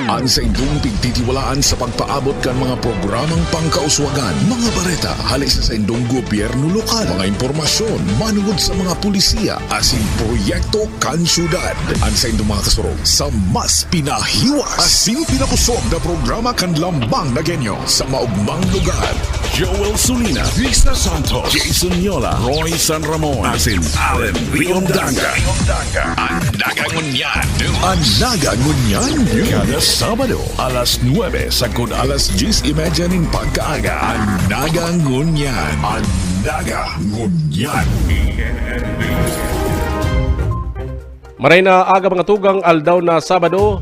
Ang sa indong pigtitiwalaan sa pagpaabot kan mga programang pangkauswagan, mga bareta, halis sa indong gobyerno lokal, mga impormasyon, manugod sa mga pulisiya, asin proyekto kan syudad. Ang sa indong mga kasurog sa mas pinahiwas, asin pinakusog na programa kan lambang na genyo sa maugmang lugar. Joel Sulina, Lisa Santos, Jason Yola, Roy San Ramon, asin Allen Riondanga. Ang nagangunyan. Ang nagangunyan. Kada Sabado, alas 9 sagod alas 10:30 ning pagkaaga. Ang nagangunyan. Ang nagangunyan. Maray na aga mga tugang aldaw na Sabado,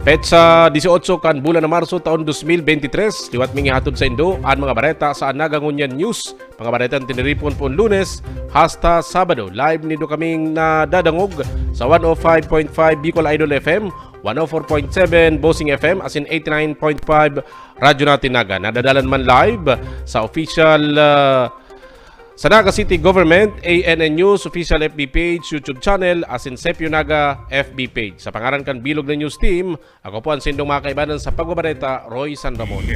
petsa 18 kan bulan na Marso taon 2023. Liwat mingi hatod sa Indo ang mga bareta sa Nagangunyan News. Mga bareta tiniripon po Lunes hasta Sabado. Live nido kaming nadadangog sa 105.5 Bicol Idol FM, 104.7 Bossing FM, as in 89.5 Radyo Natin Naga. Nadadalan man live sa official sa Naga City Government, ANN News, official FB page, YouTube channel, as in Sepio Naga FB page. Sa pangaran kan Bilog na News Team, ako po ang sindong mga kaibanan sa pagbabareta, Roy San Ramon.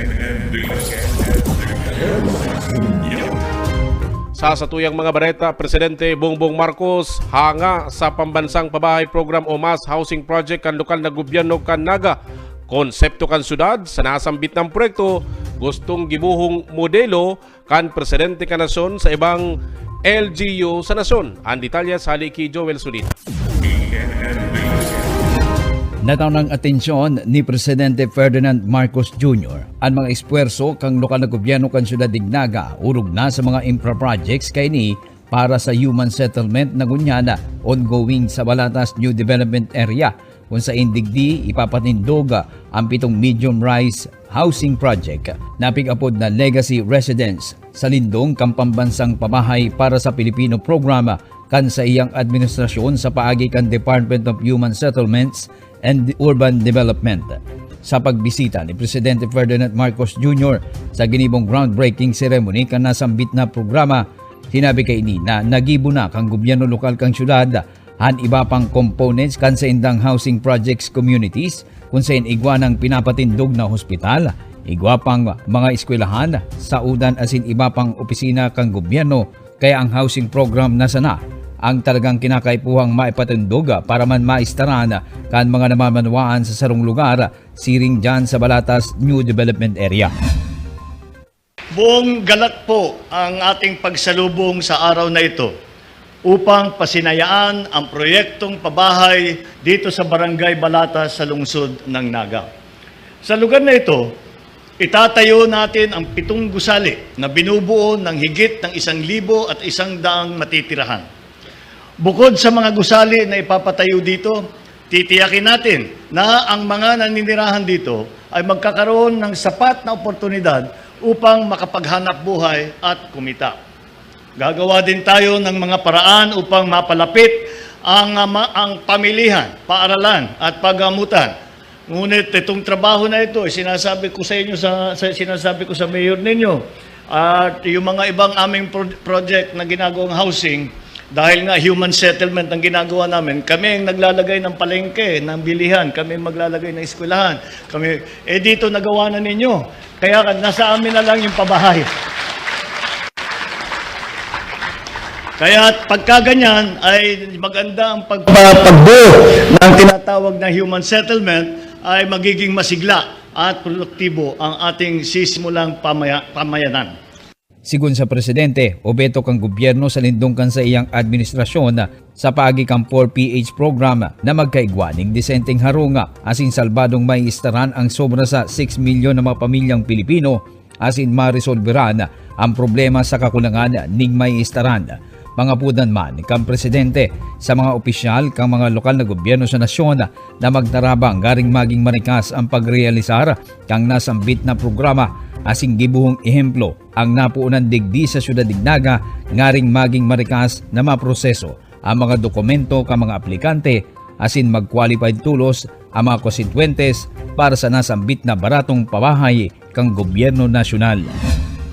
Sa satuyang mga bareta, Presidente Bongbong Marcos hanga sa pambansang pabahay program o mass housing project kan lokal na gobyerno kan Naga. Konsepto kan syudad sa nasambit ng proyekto, gustong gibuhong modelo kan presidente kan nasyon sa ibang LGU sa nasyon. Ang detalye sa haliki Joel Sulina. Nataw ng atensyon ni Presidente Ferdinand Marcos Jr. ang mga espuwerso kang lokal na gobyerno kan syudad Dignaga urog na sa mga infra projects kay ni para sa human settlement na gunyana ongoing sa Balatas New Development Area kung sa indigdi ipapatindoga ang 7 medium-rise housing project na pig-apod na Legacy Residence sa Lindong Kampambansang Pabahay para sa Pilipino programa kan sa iyang administrasyon sa paagi kan Department of Human Settlements and Urban Development. Sa pagbisita ni Presidente Ferdinand Marcos Jr. sa ginibong groundbreaking ceremony kan nasambit na programa, sinabi kay ni na nagibo na kang gobyerno lokal kang syudad han iba pang components kan sa indang housing projects communities kung sa igwa ng pinapatindog na hospital, igwa pang mga eskwelahan, saudan asin iba pang opisina kang gobyerno kaya ang housing program na sana ang talagang kinakaipuhang maipatindog para man maistaran kan mga namamanwaan sa sarong lugar siring dyan sa Balatas New Development Area. Buong galak po ang ating pagsalubong sa araw na ito upang pasinayaan ang proyektong pabahay dito sa Barangay Balatas sa lungsod ng Naga. Sa lugar na ito, itatayo natin ang 7 gusali na binubuo ng higit ng 1,100 matitirahan. Bukod sa mga gusali na ipapatayo dito, titiyakin natin na ang mga naninirahan dito ay magkakaroon ng sapat na oportunidad upang makapaghanap buhay at kumita. Gagawa din tayo ng mga paraan upang mapalapit ang pamilihan, paaralan at paggamutan. Ngunit itong trabaho na ito, sinasabi ko sa inyo, sinasabi ko sa mayor ninyo, at yung mga ibang aming project na ginagawang housing, dahil nga human settlement ang ginagawa namin, kami ang naglalagay ng palengke, ng bilihan, kami ang maglalagay ng eskwelahan. Dito nagawa na ninyo. Kaya nasa amin na lang yung pabahay. Kaya pagka ganyan ay maganda ang pagbuo ng tinatawag na human settlement ay magiging masigla at produktibo ang ating sisimulang pamayanan. Sigun sa Presidente, obeto kang gobyerno sa lindong kan sa iyang administrasyon sa paagi kang 4PH program na magkaigwaning disenteng harunga asin salbadong may istaran ang sobra sa 6 milyon na mga pamilyang Pilipino asin marisolveran ang problema sa kakulangan ning may istaran. Pangapudan man kang Presidente sa mga opisyal kang mga lokal na gobyerno sa nasyon na magtarabang garing maging marikas ang pagrealisar kang nasambit na programa asing gibuhong ehemplo ang napuunan digdi sa syudad Dignaga ngaring maging marikas na maproseso ang mga dokumento kang mga aplikante asin mag-qualified tulos ang mga konstituentes para sa nasambit na baratong pabahay kang gobyerno nasyonal.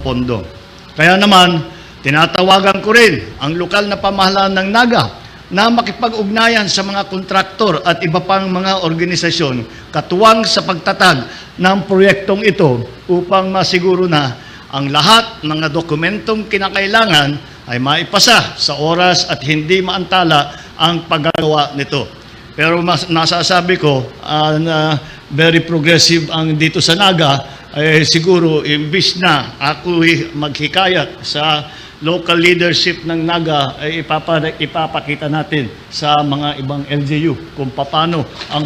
Pondo. Kaya naman, tinatawagan ko rin ang lokal na pamahalaan ng Naga na makipag-ugnayan sa mga kontraktor at iba pang mga organisasyon katuwang sa pagtatag ng proyektong ito upang masiguro na ang lahat ng mga dokumentong kinakailangan ay maipasa sa oras at hindi maantala ang paggagawa nito. Pero nasasabi ko na very progressive ang dito sa Naga, siguro imbis na ako maghikayat sa local leadership ng Naga ay ipapakita natin sa mga ibang LGU kung paano ang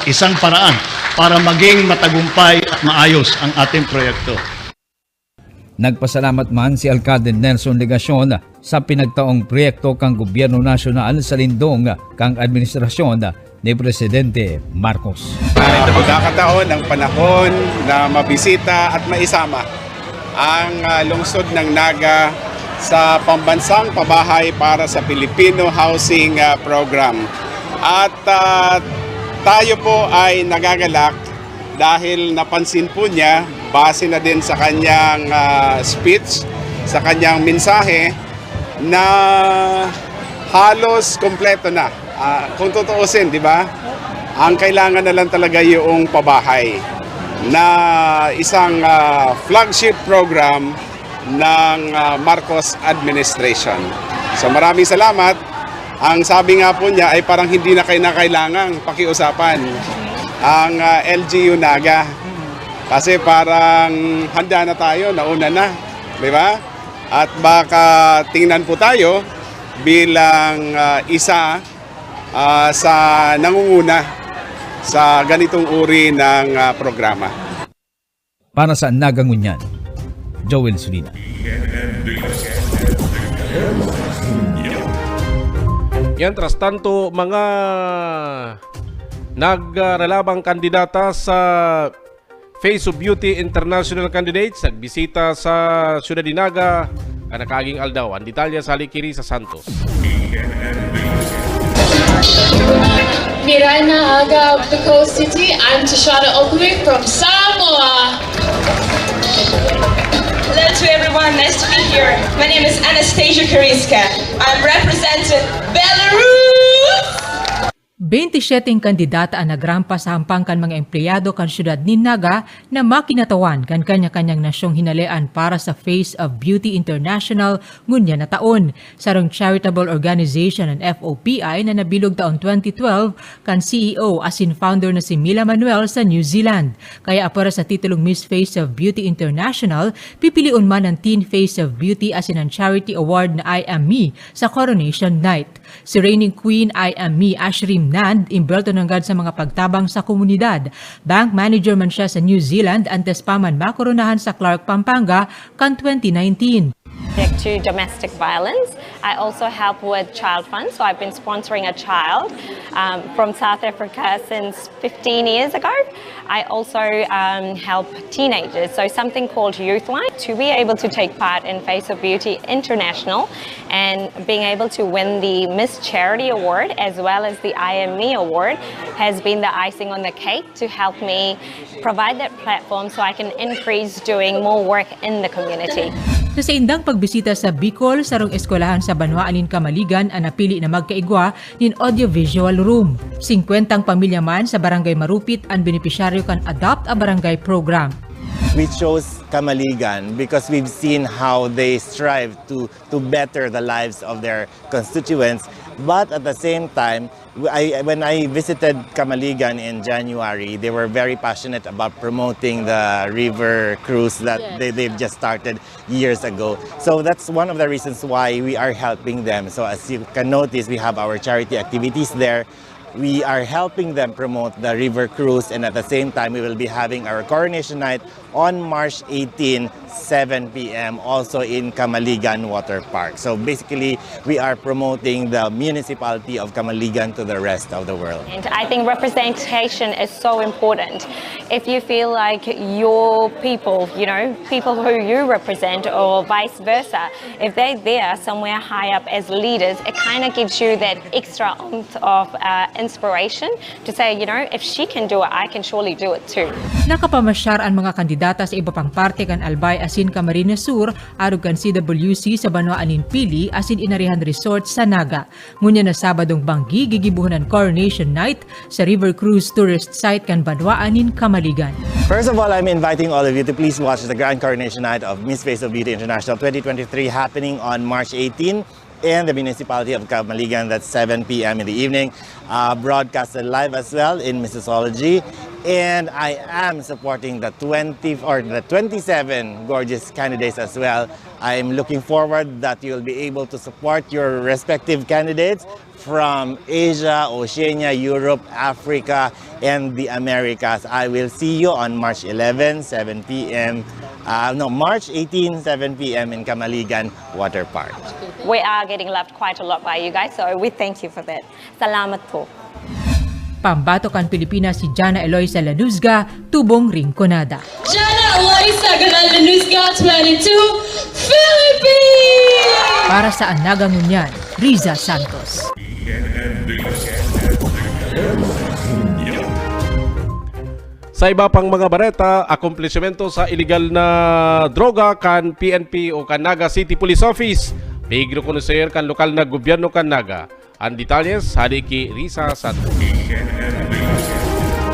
isang paraan para maging matagumpay at maayos ang ating proyekto. Nagpasalamat man si Alcalde Nelson Legacion sa pinagtaong proyekto kang Gobyerno Nasyonal sa lindong kang administrasyon ni Presidente Marcos. Ito pagkakataon ng panahon na mabisita at maisama ang lungsod ng Naga sa pambansang pabahay para sa Filipino Housing Program. At tayo po ay nagagalak dahil napansin po niya, base na din sa kanyang speech, sa kanyang mensahe, na halos kompleto na. Kung tutuusin, di ba? Ang kailangan na lang talaga yung pabahay na isang flagship program ng Marcos administration. So maraming salamat. Ang sabi nga po niya ay parang hindi na kailangang pakiusapan ang LGU Naga. Kasi parang handa na tayo, nauna na, di ba? At baka tingnan po tayo bilang isa sa nangunguna sa ganitong uri ng programa. Para sa Naga Ngunyan, Joel Sulina. Yan, tras tanto, mga nagrelabang kandidata sa Face of Beauty International Candidates nagbisita sa Ciudad de Naga ang nakaging aldaw. Ang detalya sa Alikiri sa Santos. Mirana Aga of the Coast City. I'm Tashana Okwe from Samoa. Hello to everyone, nice to be here. My name is Anastasia Kariska. I'm representing Belarus! 27 kandidata ang nagrampa sa hampangkan mga empleyado kan syudad ni Naga na makinatawan kan kanya-kanyang nasyong hinalian para sa Face of Beauty International ngunya na taon. Sarong charitable organization ng FOPI na nabilog taon 2012 kan CEO asin founder na si Mila Manuel sa New Zealand. Kaya para sa titulong Miss Face of Beauty International, pipiliun man ang Teen Face of Beauty asin ang charity award na I Am Me sa Coronation Night. Si reigning queen I Am Me Ashrim Nand imbelto ng gad sa mga pagtabang sa komunidad. Bank manager man siya sa New Zealand antes pa man makoronahan sa Clark, Pampanga kan 2019. To domestic violence. I also help with child funds, so I've been sponsoring a child from South Africa since 15 years ago. I also help teenagers, so something called Youthline, to be able to take part in Face of Beauty International and being able to win the Miss Charity Award as well as the I Am Me Award has been the icing on the cake to help me provide that platform so I can increase doing more work in the community. Sa indang pagbisita sa Bicol, sarong eskwelahan sa Banwaalin, Kamaligan ang napili na magkaigwa nin audiovisual room. 50 pamilya man sa Barangay Marupit ang benepisyaryo kan Adopt a Barangay program. We chose Kamaligan because we've seen how they strive to better the lives of their constituents. But at the same time, when I visited Kamaligan in January, they were very passionate about promoting the river cruise that they've just started years ago. So that's one of the reasons why we are helping them. So as you can notice, we have our charity activities there. We are helping them promote the river cruise, and at the same time, we will be having our coronation night on March 18, 7 p.m. also in Kamaligan Water Park. So basically, we are promoting the municipality of Kamaligan to the rest of the world. And I think representation is so important. If you feel like your people, you know, people who you represent or vice versa, if they're there somewhere high up as leaders, it kind of gives you that extra oomph of inspiration to say, you know, if she can do it, I can surely do it too. Nakapamasyar ang mga kandidato kandidata sa iba pang parte kan Albay asin Camarines Sur arog kan CWC sa Banwaanin Pili asin Inarihan Resort sa Naga. Ngunya na Sabadong banggi gigibuhanan Coronation Night sa River Cruise Tourist Site kan Banwaanin Kamaligan. First of all, I'm inviting all of you to please watch the Grand Coronation Night of Miss Face of Beauty International 2023 happening on March 18 in the municipality of Kamaligan. That's 7 p.m. in the evening. Broadcasted live as well in Mississology. And I am supporting the 27 gorgeous candidates as well. I'm looking forward that you'll be able to support your respective candidates from Asia, Oceania, Europe, Africa, and the Americas. I will see you on March 11, 7 p.m. March 18, 7 p.m. in Kamaligan Water Park. We are getting loved quite a lot by you guys, so we thank you for that. Salamat po. Pambato kan Pilipinas si Jana Eloisa Lanuzga, tubong Rinconada. Jana Eloisa Lanuzga 22, Philippines! Para sa Anaga Ngunyan, Riza Santos. Sa iba pang mga bareta, akumplishmento sa illegal na droga kan PNP o kan Naga City Police Office. Pigro konoser kan lokal na gobyerno kan Naga. Ang detalyes, hadi ki Riza Santos.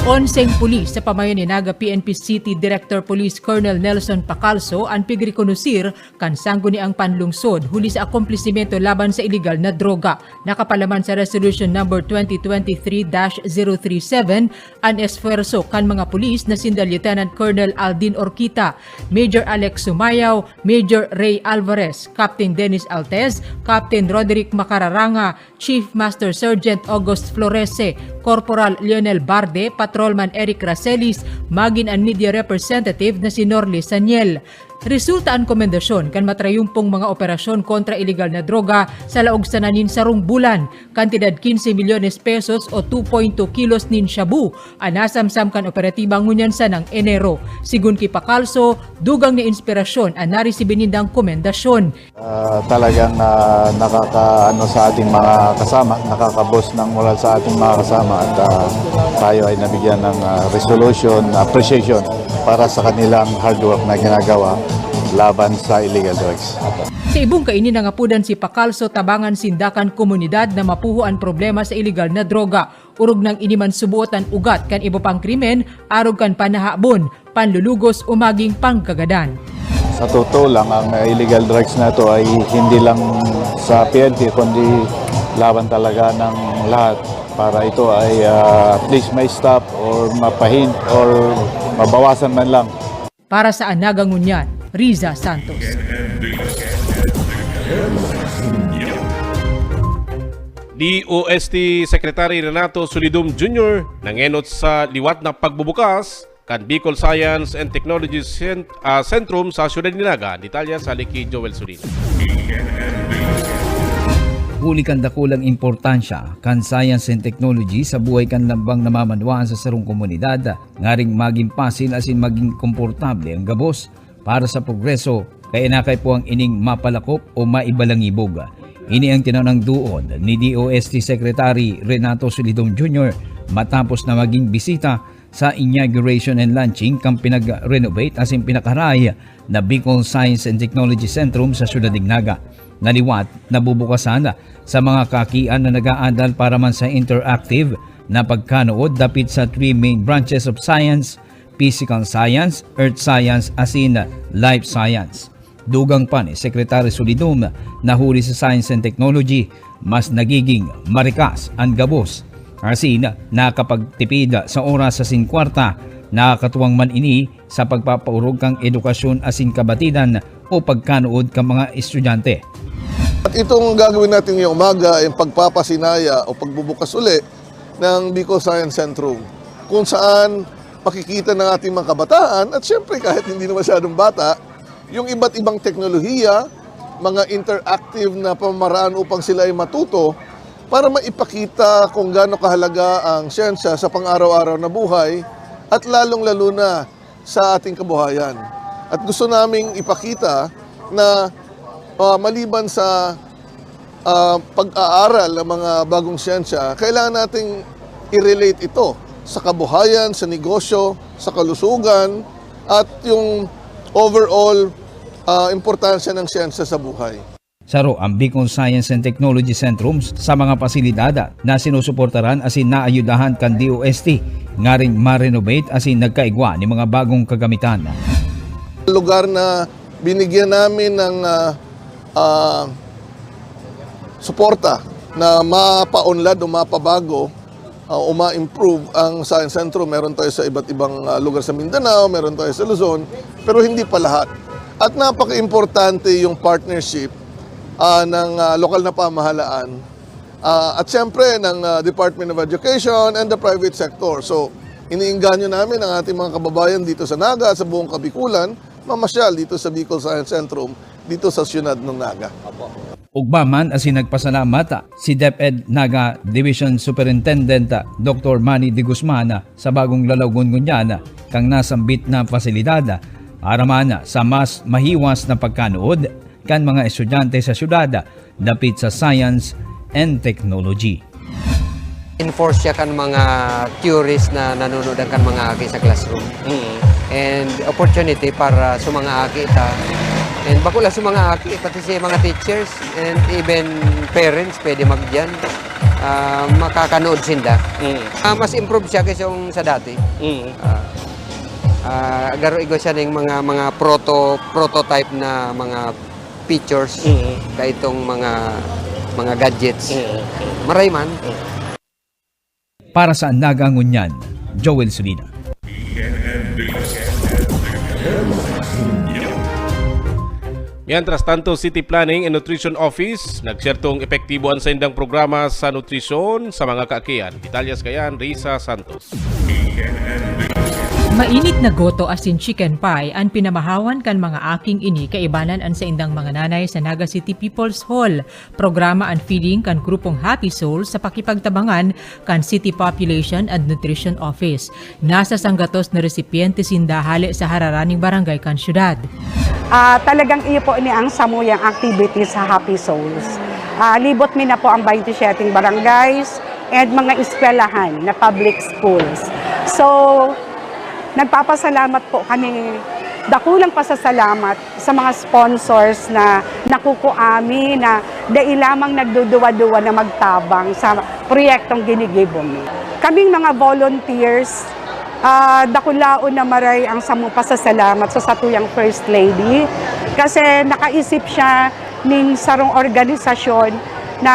11 pulis sa pamayon ni Naga PNP City Director Police Colonel Nelson Pacalso ang pigrekonusir kan sangguni ang panlungsod huli sa akomplisimento laban sa illegal na droga. Nakapalaman sa Resolution number 2023-037 ang esfuerzo kan mga pulis na sinda Lieutenant Colonel Aldin Orquita, Major Alex Sumayaw, Major Ray Alvarez, Captain Dennis Altez, Captain Roderick Macararanga, Chief Master Sergeant August Florese, Corporal Lionel Barde, Patrolman Eric Racelis, magin ang media representative na si Norly Saniel. Resulta ang komendasyon kan matrayumpong mga operasyon kontra illegal na droga sa laog sa nanin sarong bulan. Kantidad 15 milyones pesos o 2.2 kilos nin shabu ang nasamsam kan operatibang ngunyan sa ng Enero. Sigun ki Pacalso, dugang ni inspirasyon ang narisibinindang komendasyon. Talagang nakakaano sa ating mga kasama, nakakabos ng moral sa ating mga kasama at tayo ay nabigyan ng resolution, appreciation para sa kanilang hard work na ginagawa laban sa illegal drugs. Sa ibong kainin nangapudan si Pacalso tabangan sindakan komunidad na mapuho ang problema sa illegal na droga. Urog ng iniman subuotan ugat kan iba pang krimen, arog kan panahabon, panlulugos o maging pangkagadan. Sa totoo lang, ang illegal drugs na ito ay hindi lang sa PNP kundi laban talaga ng lahat para ito ay at least may stop or mapahint or mabawasan man lang. Para sa Anaga Ngunyan, Riza Santos. DOST Secretary Renato Solidum Jr. nangenot sa liwat na pagbubukas kan Bicol Science and Technology Centrum sa siyudad ni Naga. Detalya sa Liki Joel Surina. Huli kan dakulang importansya kan science and technology sa buhay kan lambang namamanwaan sa sarong komunidad, ngaring maging pasil asin maging komportable ang gabos para sa progreso kaya nakay po ang ining mapalakop o maibalangibog. Ini ang tinanang duon ni DOST Secretary Renato Solidum Jr. matapos na maging bisita sa inauguration and launching kang pinag-renovate asin pinakaray na Bicol Science and Technology Centrum sa siyudad ng Naga. Naliwat na bubukasan sa mga kakian na nag-aadal para man sa interactive na pagkanood dapit sa 3 main branches of science: physical science, earth science, asin life science. Dugang pa ni Secretary Solidum na huli sa science and technology, mas nagiging marikas ang gabos. Asin nakapagtipid sa oras sa sinkwarta, nakakatuwang man ini sa pagpapaurog kang edukasyon asin kabatidan o pagkanood kang mga estudyante. At itong gagawin natin ngayong umaga ay pagpapasinaya o pagbubukas uli ng Bicol Science Centrum, kung saan makikita ng ating mga kabataan at syempre kahit hindi na masyadong bata, yung iba't ibang teknolohiya, mga interactive na pamamaraan upang sila ay matuto para maipakita kung gaano kahalaga ang siyensya sa pang-araw-araw na buhay at lalong-lalo na sa ating kabuhayan. At gusto naming ipakita na maliban sa pag-aaral ng mga bagong siyensya, kailangan nating i-relate ito sa kabuhayan, sa negosyo, sa kalusugan, at yung overall importansya ng siyensya sa buhay. Saro ang Bicol Science and Technology Centrums sa mga pasilidad na sinusuportaran asin naayudahan kan DOST nga rin ma-renovate asin nagkaigwa ni mga bagong kagamitan. Lugar na binigyan namin ng suporta na mapaunlad o mapabago o ma-improve ang Science Centrum. Meron tayo sa iba't ibang lugar sa Mindanao, meron tayo sa Luzon, pero hindi pa lahat. At napaka-importante yung partnership ng lokal na pamahalaan at siyempre ng Department of Education and the private sector. So, iniinganyo namin ang ating mga kababayan dito sa Naga at sa buong Kabikulan, mamasyal dito sa Bicol Science Centrum, dito sa siyudad ng Naga. Ugba man asin nagpasalamat si DepEd Naga Division Superintendent Dr. Manny De Guzman sa bagong lalawgon ngunyan kang nasambit na pasilidad araman sa mas mahiwas na pagkanood kan mga estudyante sa syudad dapit sa science and technology. Enforce siya kan mga theories na nanonood kan mga aki sa classroom. And opportunity para sa mga aki ta. And bako lang sa mga aki, pati sa mga teachers and even parents pwede magdiyan. Makakanood sila. Mas improve siya kaysa yung sa dati. Garo igo siya ng mga prototype na mga features kay itong mga gadgets. Maray man. Para sa Naga Ngunyan, Joel Sulina. Mientras tanto, City Planning and Nutrition Office nagsertong epektiboan sa indang programa sa nutrisyon sa mga kaakian. Detalyas kayan, Risa Santos. Mainit na goto asin chicken pie ang pinamahawan kan mga aking ini kaibanan an sa indang mga nanay sa Naga City People's Hall. Programa ang feeding kan grupong Happy Soul sa pakipagtabangan kan City Population and Nutrition Office. Nasa sanggatos na resipiente sindahali sa hararaning barangay kan syudad. Talagang iyo po ini ang samuyang activities sa Happy Souls. Libot mi na po ang 27 barangays and mga eskwelahan na public schools. So, nagpapasalamat po kami, dakulang pasasalamat sa mga sponsors na nakukuami na dahil lamang nagduduwa-duwa na magtabang sa proyektong ginigibong. Kaming mga volunteers, dakulaon na maray ang samong pasasalamat sa satuyang First Lady kasi nakaisip siya ng sarong organisasyon na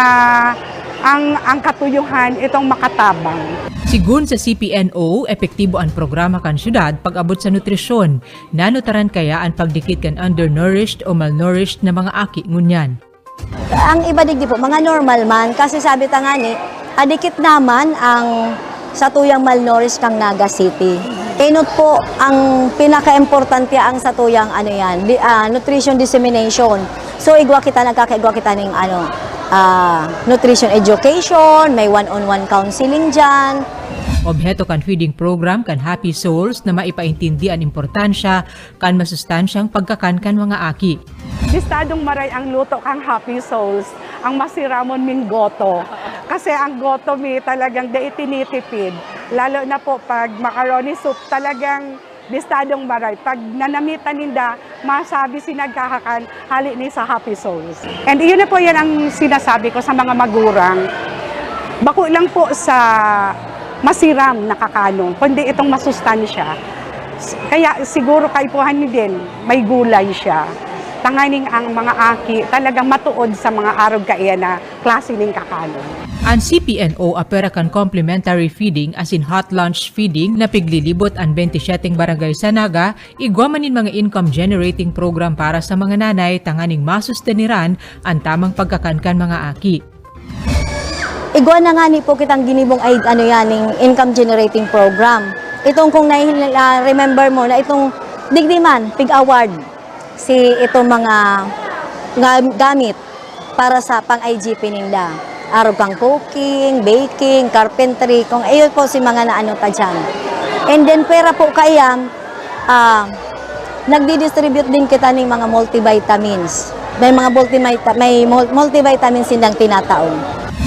ang katuyuhan itong makatabang. Sigun sa CPNO, epektibo ang programa kan syudad pag-abot sa nutrisyon. Nanutaran kaya ang pagdikit kan undernourished o malnourished na mga aki ngunyan. Ang iba digdi po, mga normal man, kasi sabi ta nga ni, adikit naman ang satuyang malnourished kang Naga City. Inot po, ang pinaka-importante ang satuyang nutrition dissemination. So igwa kita, nagkakaigwa kita ng nutrition education, may one-on-one counseling dyan. Objeto kan feeding program kan Happy Souls na maipaintindi ang importansya kan masustansyang pagkakan kan mga aki. Listadong maray ang luto kang Happy Souls, ang masiramon ming goto. Kasi ang goto mi talagang itinitipid. Lalo na po pag macaroni soup, talagang listadong maray. Pag nanamitan ninda, masabi sinagkakakan, hali ni sa Happy Souls. And iyon na po yan ang sinasabi ko sa mga magurang. Bako lang po sa masiram na kakanong, kundi itong masustansya. Kaya siguro kaipuhan ni din, may gulay siya. Tanganing ang mga aki talagang matuod sa mga arog kaya na klase ng kakanong. Ang CPNO apera kan complimentary feeding as in hot lunch feeding na piglilibot ang 27 barangay sa Naga, igwamanin mga income generating program para sa mga nanay tanganing masusteniran ang tamang pagkakankan mga aki. Igwa na nga ni po kitang ginibong ay income generating program. Itong kung remember mo na itong digdiman, pig award, si itong mga gamit para sa pang-IGP ninda. Araw kang cooking, baking, carpentry, kung ayun po si mga naano ta dyan. And then pera po kayam, nagdi-distribute din kita ng mga multivitamins. May mga multivitamins sindang tinataon.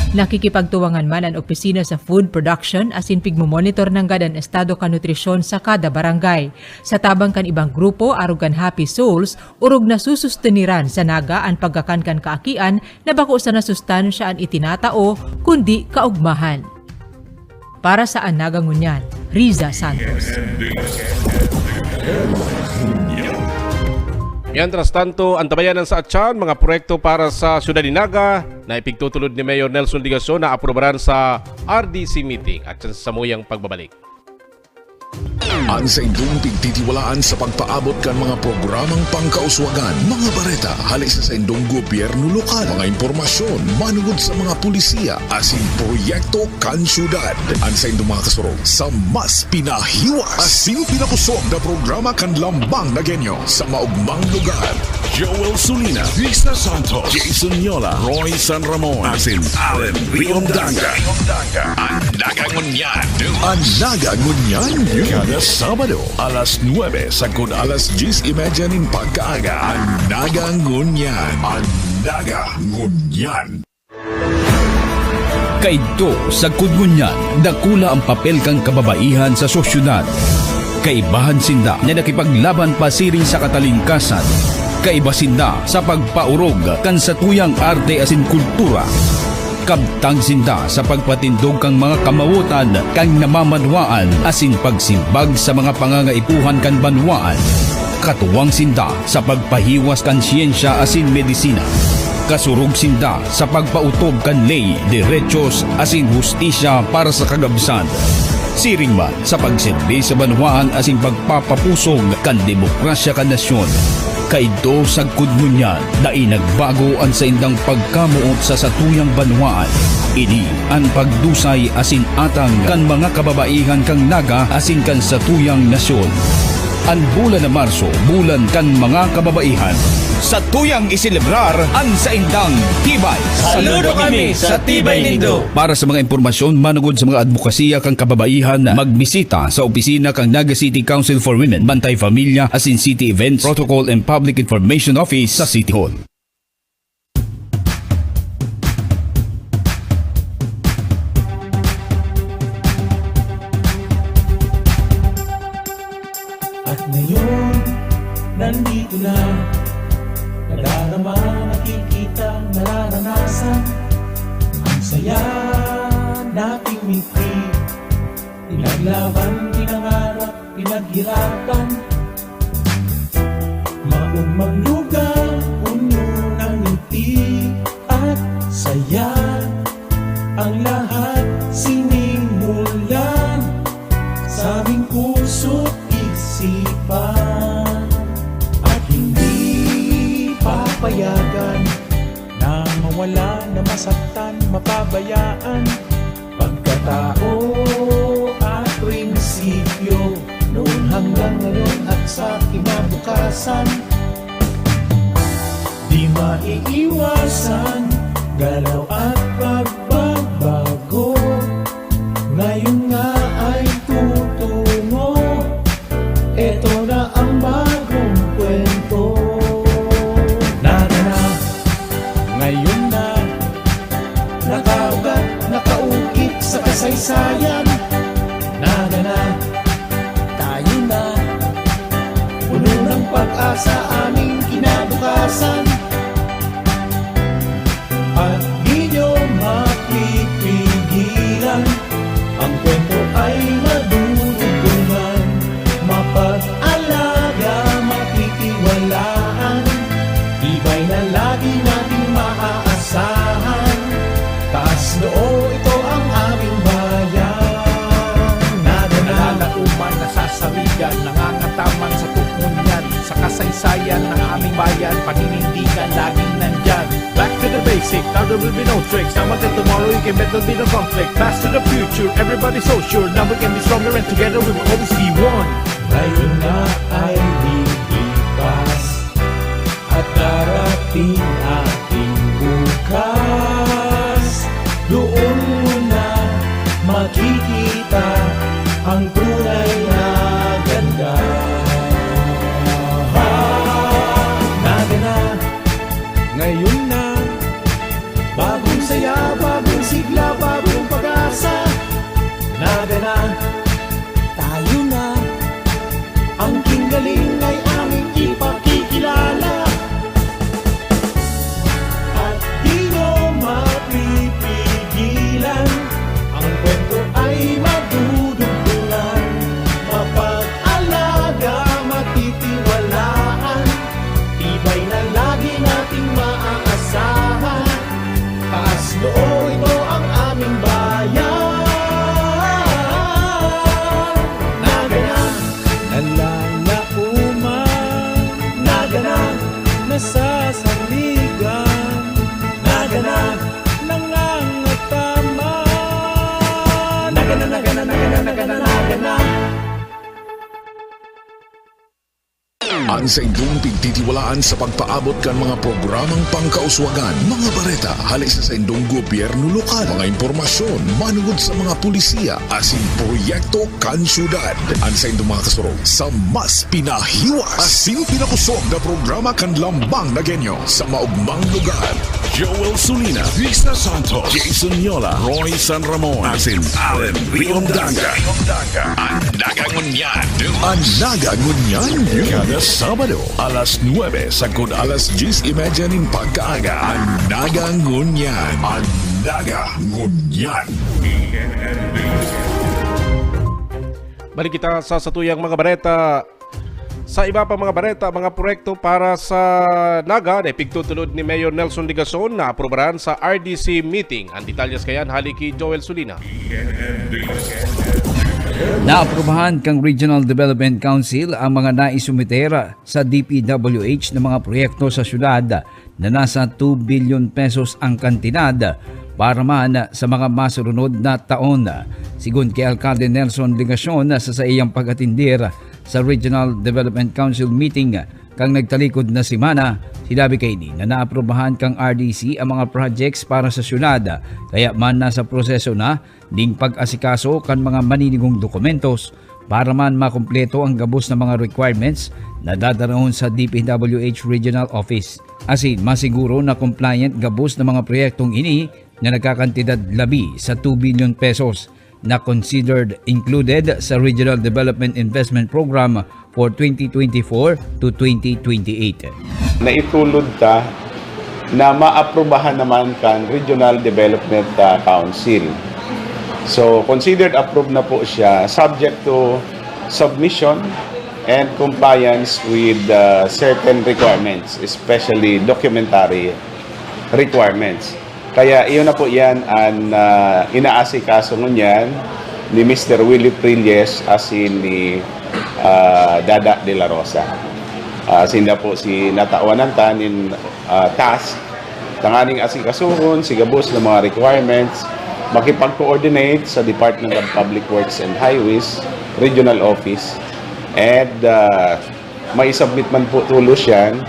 Nakikipagtuwangan man ang opisina sa food production asin pigmomonitor ng gadan estado ka nutrisyon sa kada barangay. Sa tabang kan ibang grupo arugan Happy Souls, urog na sususteniran sa naga ang pagkakankan kaakian na bako sa nasustansya ang itinatao kundi kaugmahan. Para sa Naga Ngunyan, Riza Santos. Mientras tanto, antabayanan sa Atyan, mga proyekto para sa Syudad ni Naga na ipigtutulod ni Mayor Nelson Digason na aprobaran sa RDC meeting at sa samuyang pagbabalik. Ang sa indong pigtitiwalaan sa pagpaabot kan mga programang pangkauswagan, mga bareta, halis sa indong gobyerno lokal, mga impormasyon, manugod sa mga pulisiya, asin proyekto kan syudad. Ang sa indong mga kasurog sa mas pinahiwas, asin pinakusog na programa kan lambang na genyo sa maugmang lugar. Joel Sulina, Lisa Santos, Jason Yola, Roy San Ramon, asin Allen Riondanga. Ang Naga Ngunyan. Ang Naga Ngunyan. Kada Sabado, alas 9 sagud alas 10:30 ning pagkaaga. Ang Naga Ngunyan. Ang Naga Ngunyan. Kaidto sa Kudngunyan, dakula ang papel kang kababaihan sa sosyudad. Kaibahan sinda na nakipaglaban pasiring sa katalingkasan. Kaiba sinda sa pagpaurog kan sa tuyang arte asin kultura. Kabtang sinda sa pagpatindog kang mga kamawutan kang namamanwaan asin pagsimbag sa mga pangangaipuhan kan banwaan. Katuwang sinda sa pagpahiwas kan siyensya asin medisina. Kasurog sinda sa pagpautob kan ley, derechos asin hustisya para sa kagabsan. Siring man sa pagsilbi sa banwaan asin pagpapapusog kan demokrasya kan nasyon. Kaidto sa Kudngunyan, dai nagbago ang sa indang pagkamuot sa satuyang banwaan. Ini ang pagdusay asin atang kan mga kababaihan kang naga asin kan satuyang nasyon. Ang bulan na Marso, bulan kan mga kababaihan. Sa tuyang iselebrar ang sa indang tibay. Saludo kami sa Tibay Nindo. Para sa mga impormasyon manugod sa mga advokasya kang kababaihan, magbisita sa opisina kang Naga City Council for Women, Bantay Familia, asin City Events, Protocol and Public Information Office sa City Hall. At ngayon, nandito na. Nadarama, nakikita, nararanasan. Ang saya nating miti. Pinaglaban, pinangarap, pinaghirapan. Maugmang lugar, puno ng ngiti at saya. Ang lahat sinimulan sa aming puso't isipan. Papayagan na mawala, na masaktan, mapabayaan. Pagkatao at prinsipyo, noon hanggang ngayon at sa kinabukasan. Di maiiwasan, galaw at pagbabago. Ngayon nga ay tutungo, eto na ang bagong kwento. Ngayon na, nakaugat, nakaukit sa kasaysayan. Naga na, tayo na, puno ng pag-asa aming kinabukasan. At di nyo mapipigilan, ang kwento ay madudugtungan. Mapag-alaga, matitiwalaan, tibay na lagi natin maaasahan. Taas noo, ito ang aming bayan. Nalalauman, nasasabigan, nangangataman sa Kudngunyan. Sa kasaysayan ng aming bayan, paninindigan laging nandyan. Back to the basic, now there will be no tricks. Now until tomorrow, you can bet there'll be no conflict. Fast to the future, everybody's so sure. Now we can be stronger and together we will always be one. Ngayon na ay lilipas at darating ating bukas. Doon mo na makikita ang tunay na ganda. Naga na, ngayon na, bagong saya, bagong sigla. nasasaligan, nagana, nangangatama, nagana, nagana, nagana, nagana, nagana. Ang sa indong pigtitiwalaan sa pagpaabot kan mga programang pangkauswagan, mga bareta, halis sa indong gobyerno lokal, mga impormasyon, manungod sa mga pulisiya, asin proyekto kan syudad. Ang sa indong mga kasurog sa mas pinahiwas, asin pinakusog na programa kan lambang na genyo sa maugmang lugar. Joel Sulina, Lisa Santos, Jason Yola, Roy San Ramon, asin Allen Riondanga. Ang nagangunyan, ang nagangunyan, kada Sabado, alas 9 sagud alas 10:30 ning pagkaaga. Ang nagangunyan, ang nagangunyan. Balik kita sa satuyang mga bareta. Sa iba pa mga bareta, mga proyekto para sa Naga na ipigtutulod ni Mayor Nelson Ligason na aprobaran sa RDC meeting. Ang detalyas kayan haliki Joel Sulina. Naaprubahan kang Regional Development Council ang mga naisumitera sa DPWH na mga proyekto sa syudad na nasa 2 billion pesos ang kantidad para man sa mga masurunod na taon. Sigun kay Alcalde Nelson Ligason sa iyang pag-atindir sa Regional Development Council meeting kang nagtalikod na simana, sinabi kay ni na naaprubahan kang RDC ang mga projects para sa syudad kaya man nasa proseso na ding pag-asikaso kan mga maninigong dokumentos para man makumpleto ang gabos na mga requirements na dadaroon sa DPWH Regional Office. Asin masiguro na compliant gabos na mga proyektong ini na nagkakantidad labi sa 2 billion pesos na considered included sa Regional Development Investment Program for 2024 to 2028. Naitulod ta na maaprubahan naman kan Regional Development Council. So considered approved na po siya subject to submission and compliance with certain requirements, especially documentary requirements. Kaya iyon na po yan ang inaasikaso ngunyan ni Mr. Willie Prilles asin ni Dada de la Rosa. Sinda po si natauanan tanin task tanganing asikasuhon si gabos ng mga requirements, makipag-coordinate sa Department of Public Works and Highways Regional Office and mai-submit man po tulos yan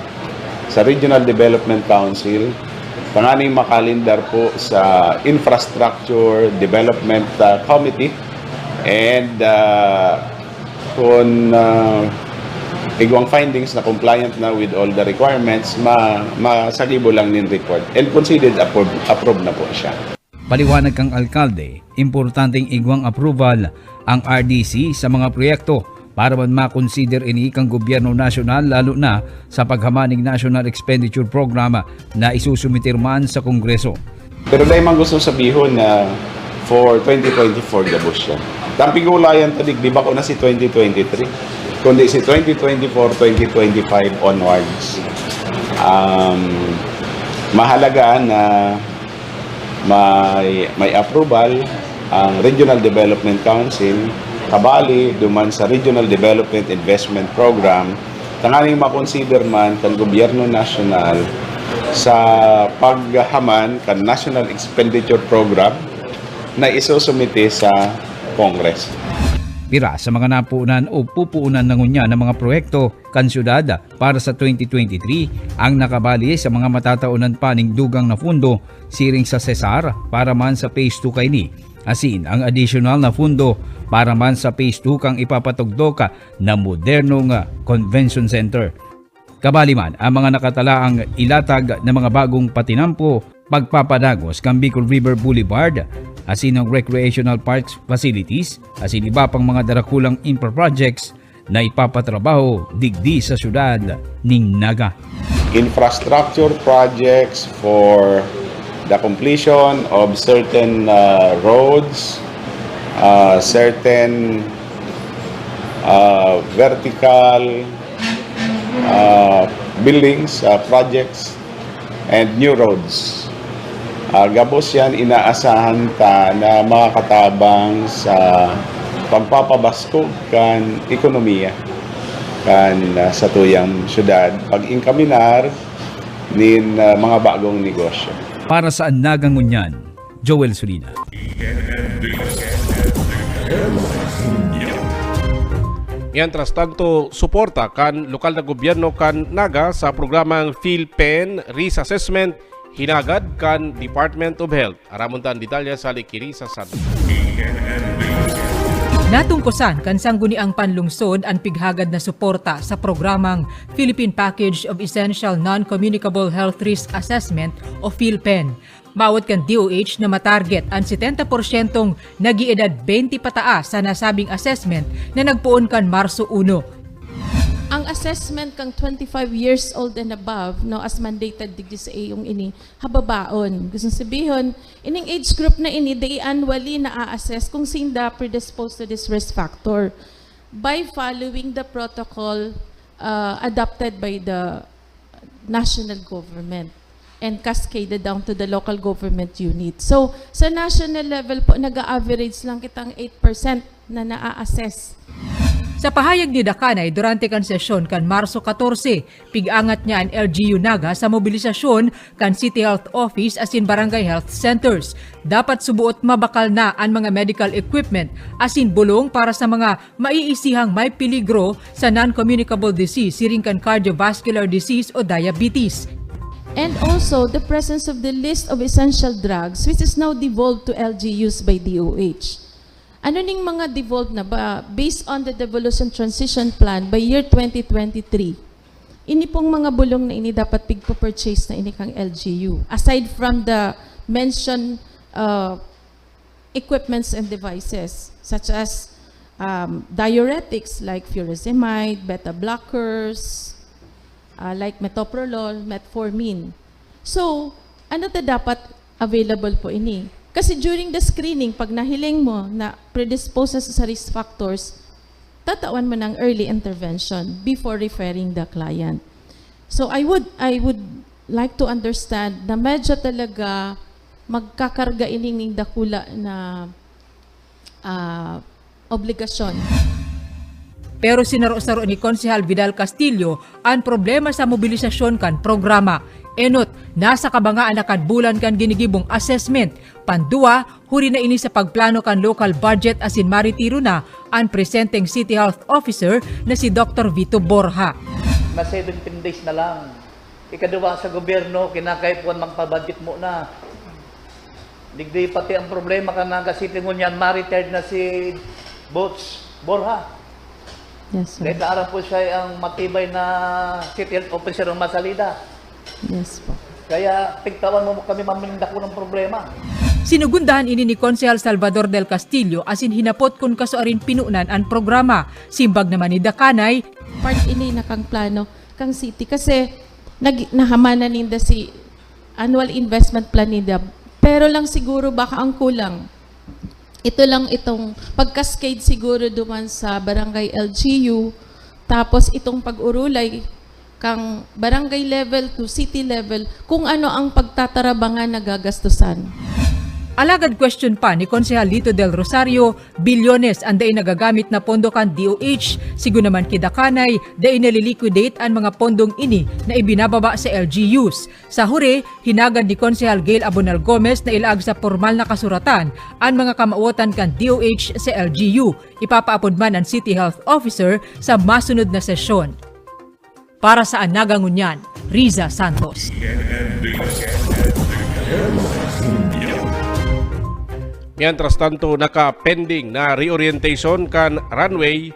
sa Regional Development Council. Panganing makalindar po sa Infrastructure Development Committee and kung igwang findings na compliant na with all the requirements, masagibo lang nin report and considered approved na po siya. Paliwanag kang alkalde, importanteng igwang approval ang RDC sa mga proyekto para man makonsider ini kang gobyerno nasyonal lalo na sa paghamaning National Expenditure Program na isusumitir man sa Kongreso. Pero dahil man gusto sabihon na for 2024 gabos siya. Tampigulayan tadig, di ba ko na si 2023? Kundi si 2024-2025 onwards. Mahalagaan na may approval ang Regional Development Council kabali duman sa Regional Development Investment Program tanganing makonsider man kan gobyerno nasyonal sa paghaman kan National Expenditure Program na isusumite sa Congress. Pira sa mga napuunan o pupuunan ng unya ng mga proyekto kan syudad para sa 2023 ang nakabali sa mga matataunan pa ning dugang na fundo siring sa Cesar para man sa Phase 2 kay ni. Asin ang additional na fundo para man sa Phase 2 kang ipapatugdo ka na modernong convention center. Kabali man ang mga nakatalaang ilatag na mga bagong patinampo, pagpapadagos kang Bicol River Boulevard, asin ang recreational parks facilities, asin iba pang mga darakulang infra projects na ipapatrabaho digdi sa syudad ning Naga. Infrastructure projects for the completion of certain roads, certain vertical buildings, projects, and new roads. Gabos yan inaasahan ta na makakatabang sa pagpapabaskog kan ekonomiya kan sa tuyang syudad. Pag-inkaminar nin mga bagong negosyo. Para sa Nagangunyan, Joel Sulina. Mientras tanto, suporta kan lokal na gobyerno kan Naga sa programang PhilPen Risk Assessment hinagad kan Department of Health. Aramuntan detalya sa Likiri sa San. Natungkusan kan sangguniang panlungsod ang pighagad na suporta sa programang Philippine Package of Essential Non-Communicable Health Risk Assessment o PhilPen. Bawat kan DOH na matarget ang 70% nag-iedad 20 pataas sa nasabing assessment na nagpuon kan Marso 1. Ang assessment kang 25 years old and above, no, as mandated digdi sa iyong ini, hababaon. Gusto sabihin, ining age group na ini, they annually na-assess kung sinda predisposed to this risk factor by following the protocol adopted by the national government and cascaded down to the local government unit. So, sa national level po, nag-average lang kitang 8% na na-assess. Sa pahayag ni Dakanay durante kan sesyon kan Marso 14, pig-angat niya ang LGU Naga sa mobilisasyon kan City Health Office asin Barangay Health Centers. Dapat subuot mabakal na ang mga medical equipment asin bulong para sa mga maiisihang may peligro sa non-communicable disease, siring kan cardiovascular disease o diabetes. And also the presence of the list of essential drugs which is now devolved to LGUs by DOH. Ano ning mga devolved na ba? Based on the Devolution Transition Plan by year 2023, ini pong mga bulong na ini dapat pigpo-purchase na ini kang LGU. Aside from the mentioned equipments and devices such as diuretics like furosemide, beta blockers, like metoprolol, metformin. So, ano ta dapat available po ini? Kasi during the screening, pag nahiling mo na predisposed sa risk factors, tatawan mo ng early intervention before referring the client. So I would like to understand na medyo talaga magkakarga ining dakula na obligasyon. Pero sinaro-saro ni Konsehal Vidal Castillo ang problema sa mobilisasyon kan programa. Enot, nasa kabangaan na bulan kan ginigibong assessment. Pandua, huri na ini sa pagplano kan local budget asin maritiro na ang presenting City Health Officer na si Dr. Vito Borja. Na 17 days na lang. Ikaduwa sa gobyerno, kinakaipuan magpabudget mo na. Digdi pati ang problema ka na kasi tingunyan, ma-retired na si Bots Borja. Yes, sir. Kahit naarap po siya ang matibay na City Health Officer ng Masalida. Yes po. Kaya tigtawan mo kami maminda ko ng problema. Sinugundahan ini ni Konsehal Salvador del Castillo asin hinapot kung kasuarin pinunan ang programa. Simbag naman ni Dakanay. Part ini na kang plano kang city kasi nahamanan ninda si annual investment plan ninda. Pero lang siguro baka ang kulang. Ito lang itong pag-cascade siguro duman sa barangay LGU. Tapos itong pag-urulay kang barangay level to city level kung ano ang pagtatarabangan na gagastusan. Alagad question pa ni Konsehal Lito del Rosario, bilyones ang daing nagagamit na pondo kan DOH. Sigo naman kidakanay, daing naliliquidate ang mga pondong ini na ibinababa sa LGUs. Sa huri, hinagad ni Konsehal Gail Abonal Gomez na ilaag sa formal na kasuratan ang mga kamauotan kan DOH sa LGU. Ipapaapod man ang City Health Officer sa masunod na sesyon. Para sa Nagangunyan, Riza Santos. Mientras tanto, naka-pending na reorientation kan runway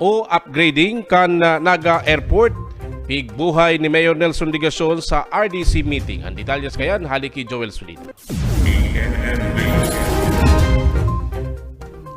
o upgrading kan Naga Airport. Pigbuhay ni Mayor Nelson Ligacion sa RDC meeting. Ang detalyas kayan, haliki Joel Sulito.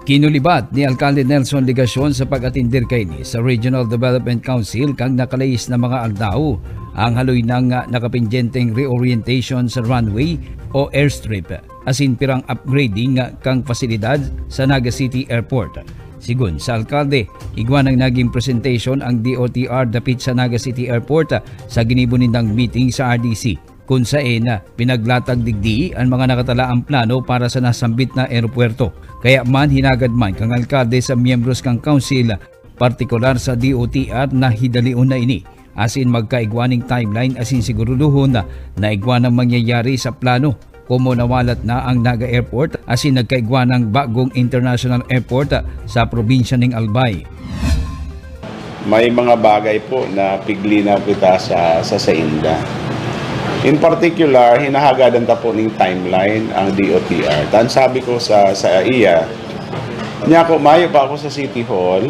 Kinulibat ni Alcalde Nelson Ligacion sa pag-atindir kayni sa Regional Development Council kang nakalayis na mga aldaw ang haloy ng nakapindyenteng reorientation sa runway o airstrip asin pirang upgrading kang pasilidad sa Naga City Airport. Sigun sa alkalde, igwan ang naging presentation ang DOTR dapit sa Naga City Airport sa ginibunindang meeting sa RDC. Kung saan pinaglatag digdi ang mga nakatalaang plano para sa nasambit na aeropuerto. Kaya man hinagad man kang alkalde sa miyembros kang council, partikular sa DOTR na hidaliun na ini asin magkaigwaning timeline asin siguruduhon na igwanang mangyayari sa plano kumo nawalat na ang Naga Airport asin nagkaigwanang bagong international airport sa probinsya ng Albay. May mga bagay po na piglinaw kita sa Sainda. In particular, hinahagadan ta po ng timeline ang DOTR. Tan sabi ko sa iya, niya ko mayo pa ako sa City Hall,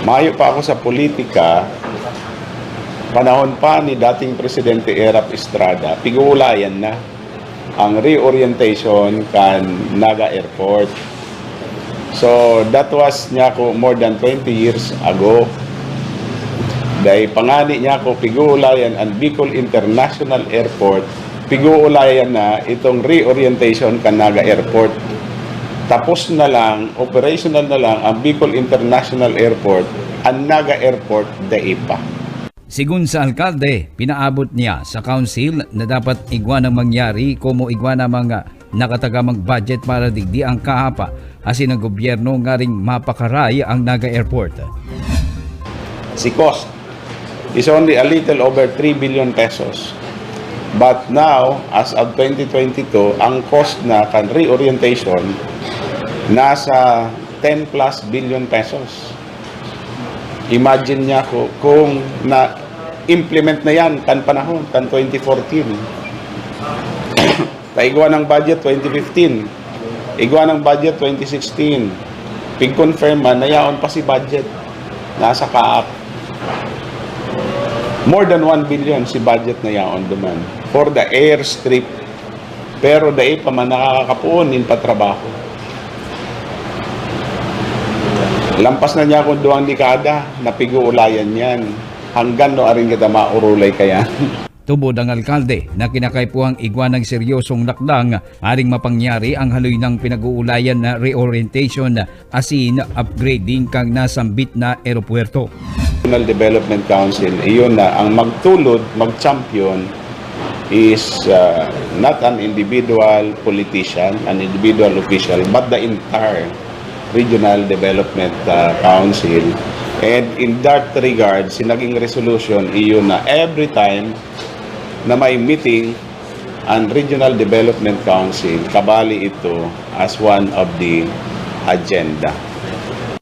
mayo pa ako sa politika, panahon pa ni dating Presidente Erap Estrada, pigulayan na ang reorientation kan Naga Airport. So that was niya ko more than 20 years ago. Dahil pangani niya ko pigulayan ang Bicol International Airport, pigulayan na itong reorientation kan Naga Airport. Tapos na lang, operational na lang ang Bicol International Airport, ang Naga Airport, daipa. Sigun sa alkalde, pinaabot niya sa council na dapat igwanang mangyari kumo igwana mga nakatagamang budget para digdi ang kahapa asin ang gobyerno nga ring mapakaray ang Naga Airport. Si cost is only a little over 3 billion pesos. But now, as of 2022, ang cost na kan reorientation nasa 10 plus billion pesos. Imagine niya ko kung na-implement na yan kan panahon, kan 2014. Taigwa ng budget 2015. Igwa ng budget 2016. Pig-confirm man, nayaon pa si budget. Nasa kaap. More than 1 billion si budget na yaon duman for the airstrip. Pero dahil pa man nakakapuon in patrabaho. Lampas na niya kung 2 dekada, napiguulayan yan. Hanggang no aring kita maurulay kaya. Tubod ang alkalde na kinakaipuang igwanang seryosong lakdang aring mapangyari ang haloy ng pinag-uulayan na reorientation asin upgrading kang nasambit na aeropuerto. Regional Development Council, iyon na ang magtulod, mag-champion is not an individual politician, an individual official, but the entire Regional Development Council. And in that regard, sinaging resolution, iyon na every time na may meeting ang Regional Development Council, kabali ito as one of the agenda.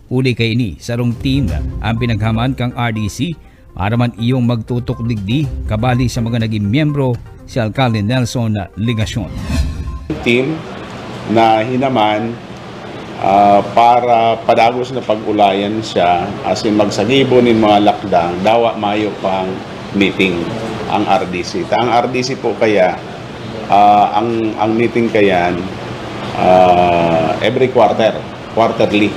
Uli kay ini, sarong team ang pinaghaman kang RDC para man iyong magtutok digdi kabali sa mga naging miyembro si Alcalde Nelson Ligacion. Team na hinaman para padagos na pag-ulayan siya asin magsagibo nin mga lakdang dawa mayo pang meeting ang RDC. Ang RDC po kaya ang meeting kayan every quarterly.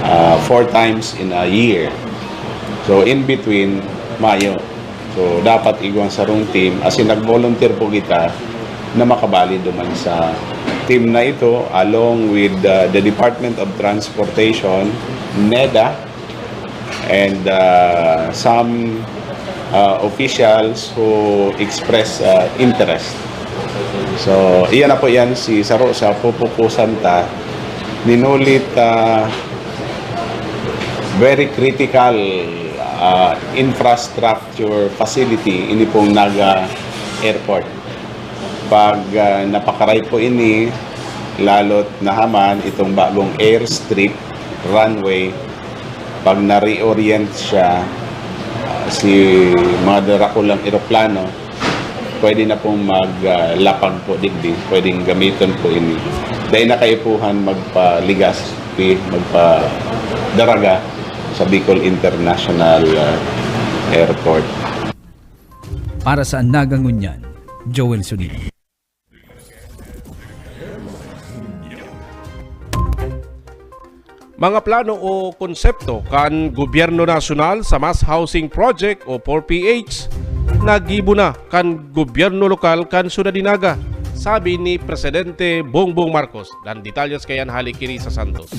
4 times in a year. So in between Mayo. So dapat igwan sa rong team asin nag-volunteer po kita na makabali duman sa team na ito along with the Department of Transportation, NEDA, and some officials who express interest. So iyan na po yan si Saro sa pupukusan ta ninulit very critical infrastructure facility ini pong Naga Airport. Pag napakaray po ini, lalot nahaman itong bagong airstrip, runway, pag na-reorient siya, si mga darakulang eroplano, pwede na pong maglapag po digdi, pwedeng gamiton po ini. Dahil nakaipuhan magpaligas, magpadaraga sa Bicol International Airport. Para sa Nagangunyan, Joel Sunido. Mga plano o konsepto kan Gobyerno Nasyonal sa Mass Housing Project o 4PH nagibo na kan gobyerno lokal kan Ciudad Dinaga, sabi ni Presidente Bongbong Marcos. Dan detalyas kayan halikiri sa Santos.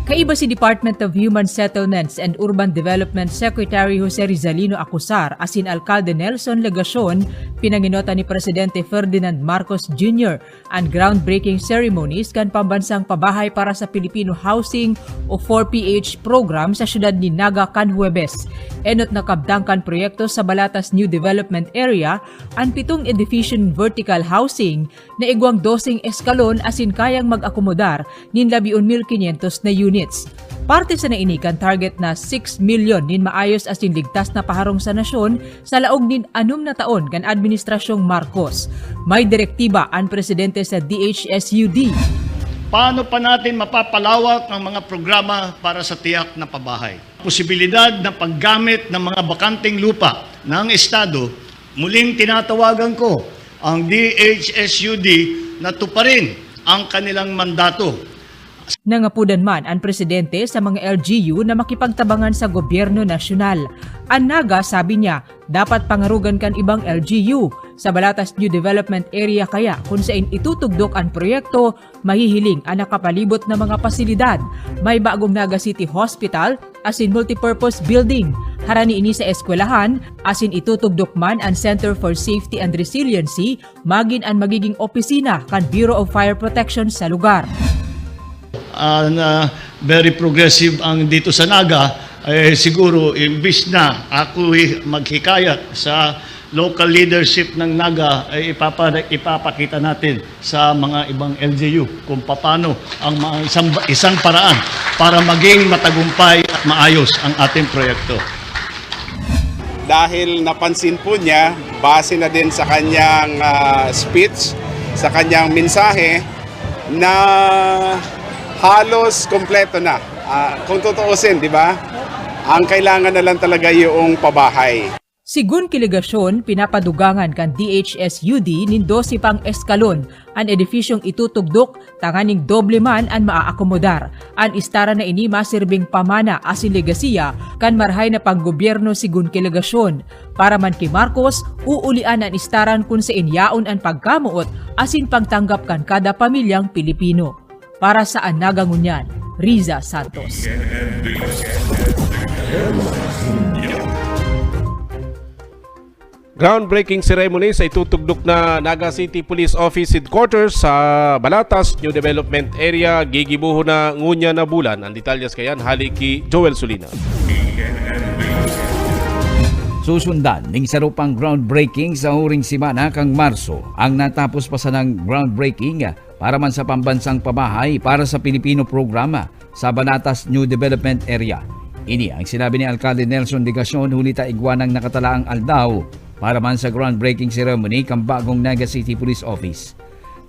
Kaiba si Department of Human Settlements and Urban Development Secretary Jose Rizalino Acusar asin Alcalde Nelson Legacion, pinanginota ni Presidente Ferdinand Marcos Jr. ang groundbreaking ceremonies kan pambansang pabahay para sa Filipino Housing o 4PH program sa siyudad ni Naga kan Huwebes. Enot nakabdangkan proyekto sa Balatas New Development Area ang 7 edification vertical housing na igwang 12 eskalon asin kayang mag-akomodar nin 11,500 na units. Parte sa nainikan target na 6 million nin maayos asin ligtas na paharong sa nasyon sa laog nin 6 na taon kan Administrasyong Marcos. May direktiba ang presidente sa DHSUD. Paano pa natin mapapalawak ang mga programa para sa tiyak na pabahay? Posibilidad na paggamit ng mga bakanteng lupa ng Estado, muling tinatawagan ko ang DHSUD na tuparin ang kanilang mandato. Nangapudan man ang presidente sa mga LGU na makipagtabangan sa gobyerno nasyonal. Ang Naga, sabi niya, dapat pangarugan kan ibang LGU sa Balatas New Development Area kaya kung saan itutugdok ang proyekto, mahihiling ang nakapalibot na mga pasilidad. May bagong Naga City Hospital asin multipurpose building. Harani ini sa eskwelahan asin itutugdok man ang Center for Safety and Resiliency magin ang magiging opisina kan Bureau of Fire Protection sa lugar. Very progressive ang dito sa Naga, siguro imbis na ako maghikayat sa local leadership ng Naga, ay ipapakita natin sa mga ibang LGU kung paano ang isang paraan para maging matagumpay at maayos ang ating proyekto. Dahil napansin po niya, base na din sa kanyang speech, sa kanyang mensahe, na halos kompleto na. Kung tutuusin, di ba? Ang kailangan na lang talaga yung pabahay. Sigun Kiligasyon, pinapadugangan kan DHSUD nin 12 pang eskalon ang edifisyong itutugdok tanganing doble man ang maaakomodar. Ang istara na ini masirbing pamana asin legasiya kan marhay na panggobyerno sigun Kiligasyon. Para man kay Marcos, uulian ang istaran kung sa inyaon ang pagkamuot asin pagtanggap kan kada pamilyang Pilipino. Para sa Nagangunyan, Riza Santos. Groundbreaking ceremony sa itutugdok na Naga City Police Office Headquarters sa Balatas New Development Area, gigibuho na ngunya na bulan. Ang detalyas kayan hali ki Joel Sulina. Susundan ning sarupang groundbreaking sa huring simana kang Marso ang natapos pa sa ng groundbreaking para man sa pambansang pabahay para sa Pilipino programa sa Balatas New Development Area. Ini ang sinabi ni Alcalde Nelson Legacion hulita igwanang nakatalaang aldaw para man sa groundbreaking ceremony kang bagong Naga City Police Office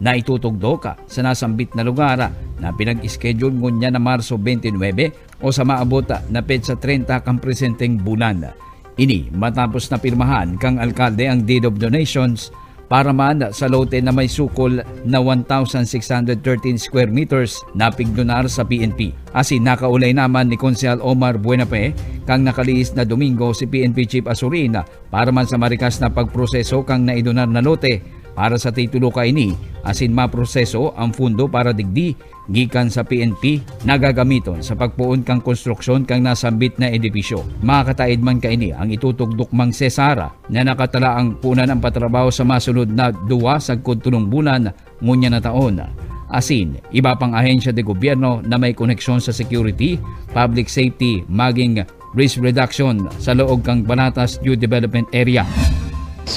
na itutugdok sa nasambit na lugar na pinag-schedule ngunya na Marso 29 o sa maabot na petsa 30 kang presenteng bulan. Ini matapos na pirmahan kang alkalde ang deed of donations para man sa lote na may sukol na 1,613 square meters na pigdonar sa PNP. Asin nakaulay naman ni Konsehal Omar Buenafe kang nakaliis na Domingo si PNP Chief Asurina para man sa marikas na pagproseso kang naidonar na lote para sa titulo kaini asin maproseso ang fundo para digdi gikan sa PNP nagagamiton sa pagpuon kang konstruksyon kang nasambit na edifisyo. Makakataid man kaini ang itutugdok mang Cesara na nakatala ang punan ang patrabaho sa masunod na 2 sagkod tulong bulan ngunya na taon. Asin, iba pang ahensya de gobyerno na may koneksyon sa security, public safety, maging risk reduction sa loob kang Balatas New Development Area.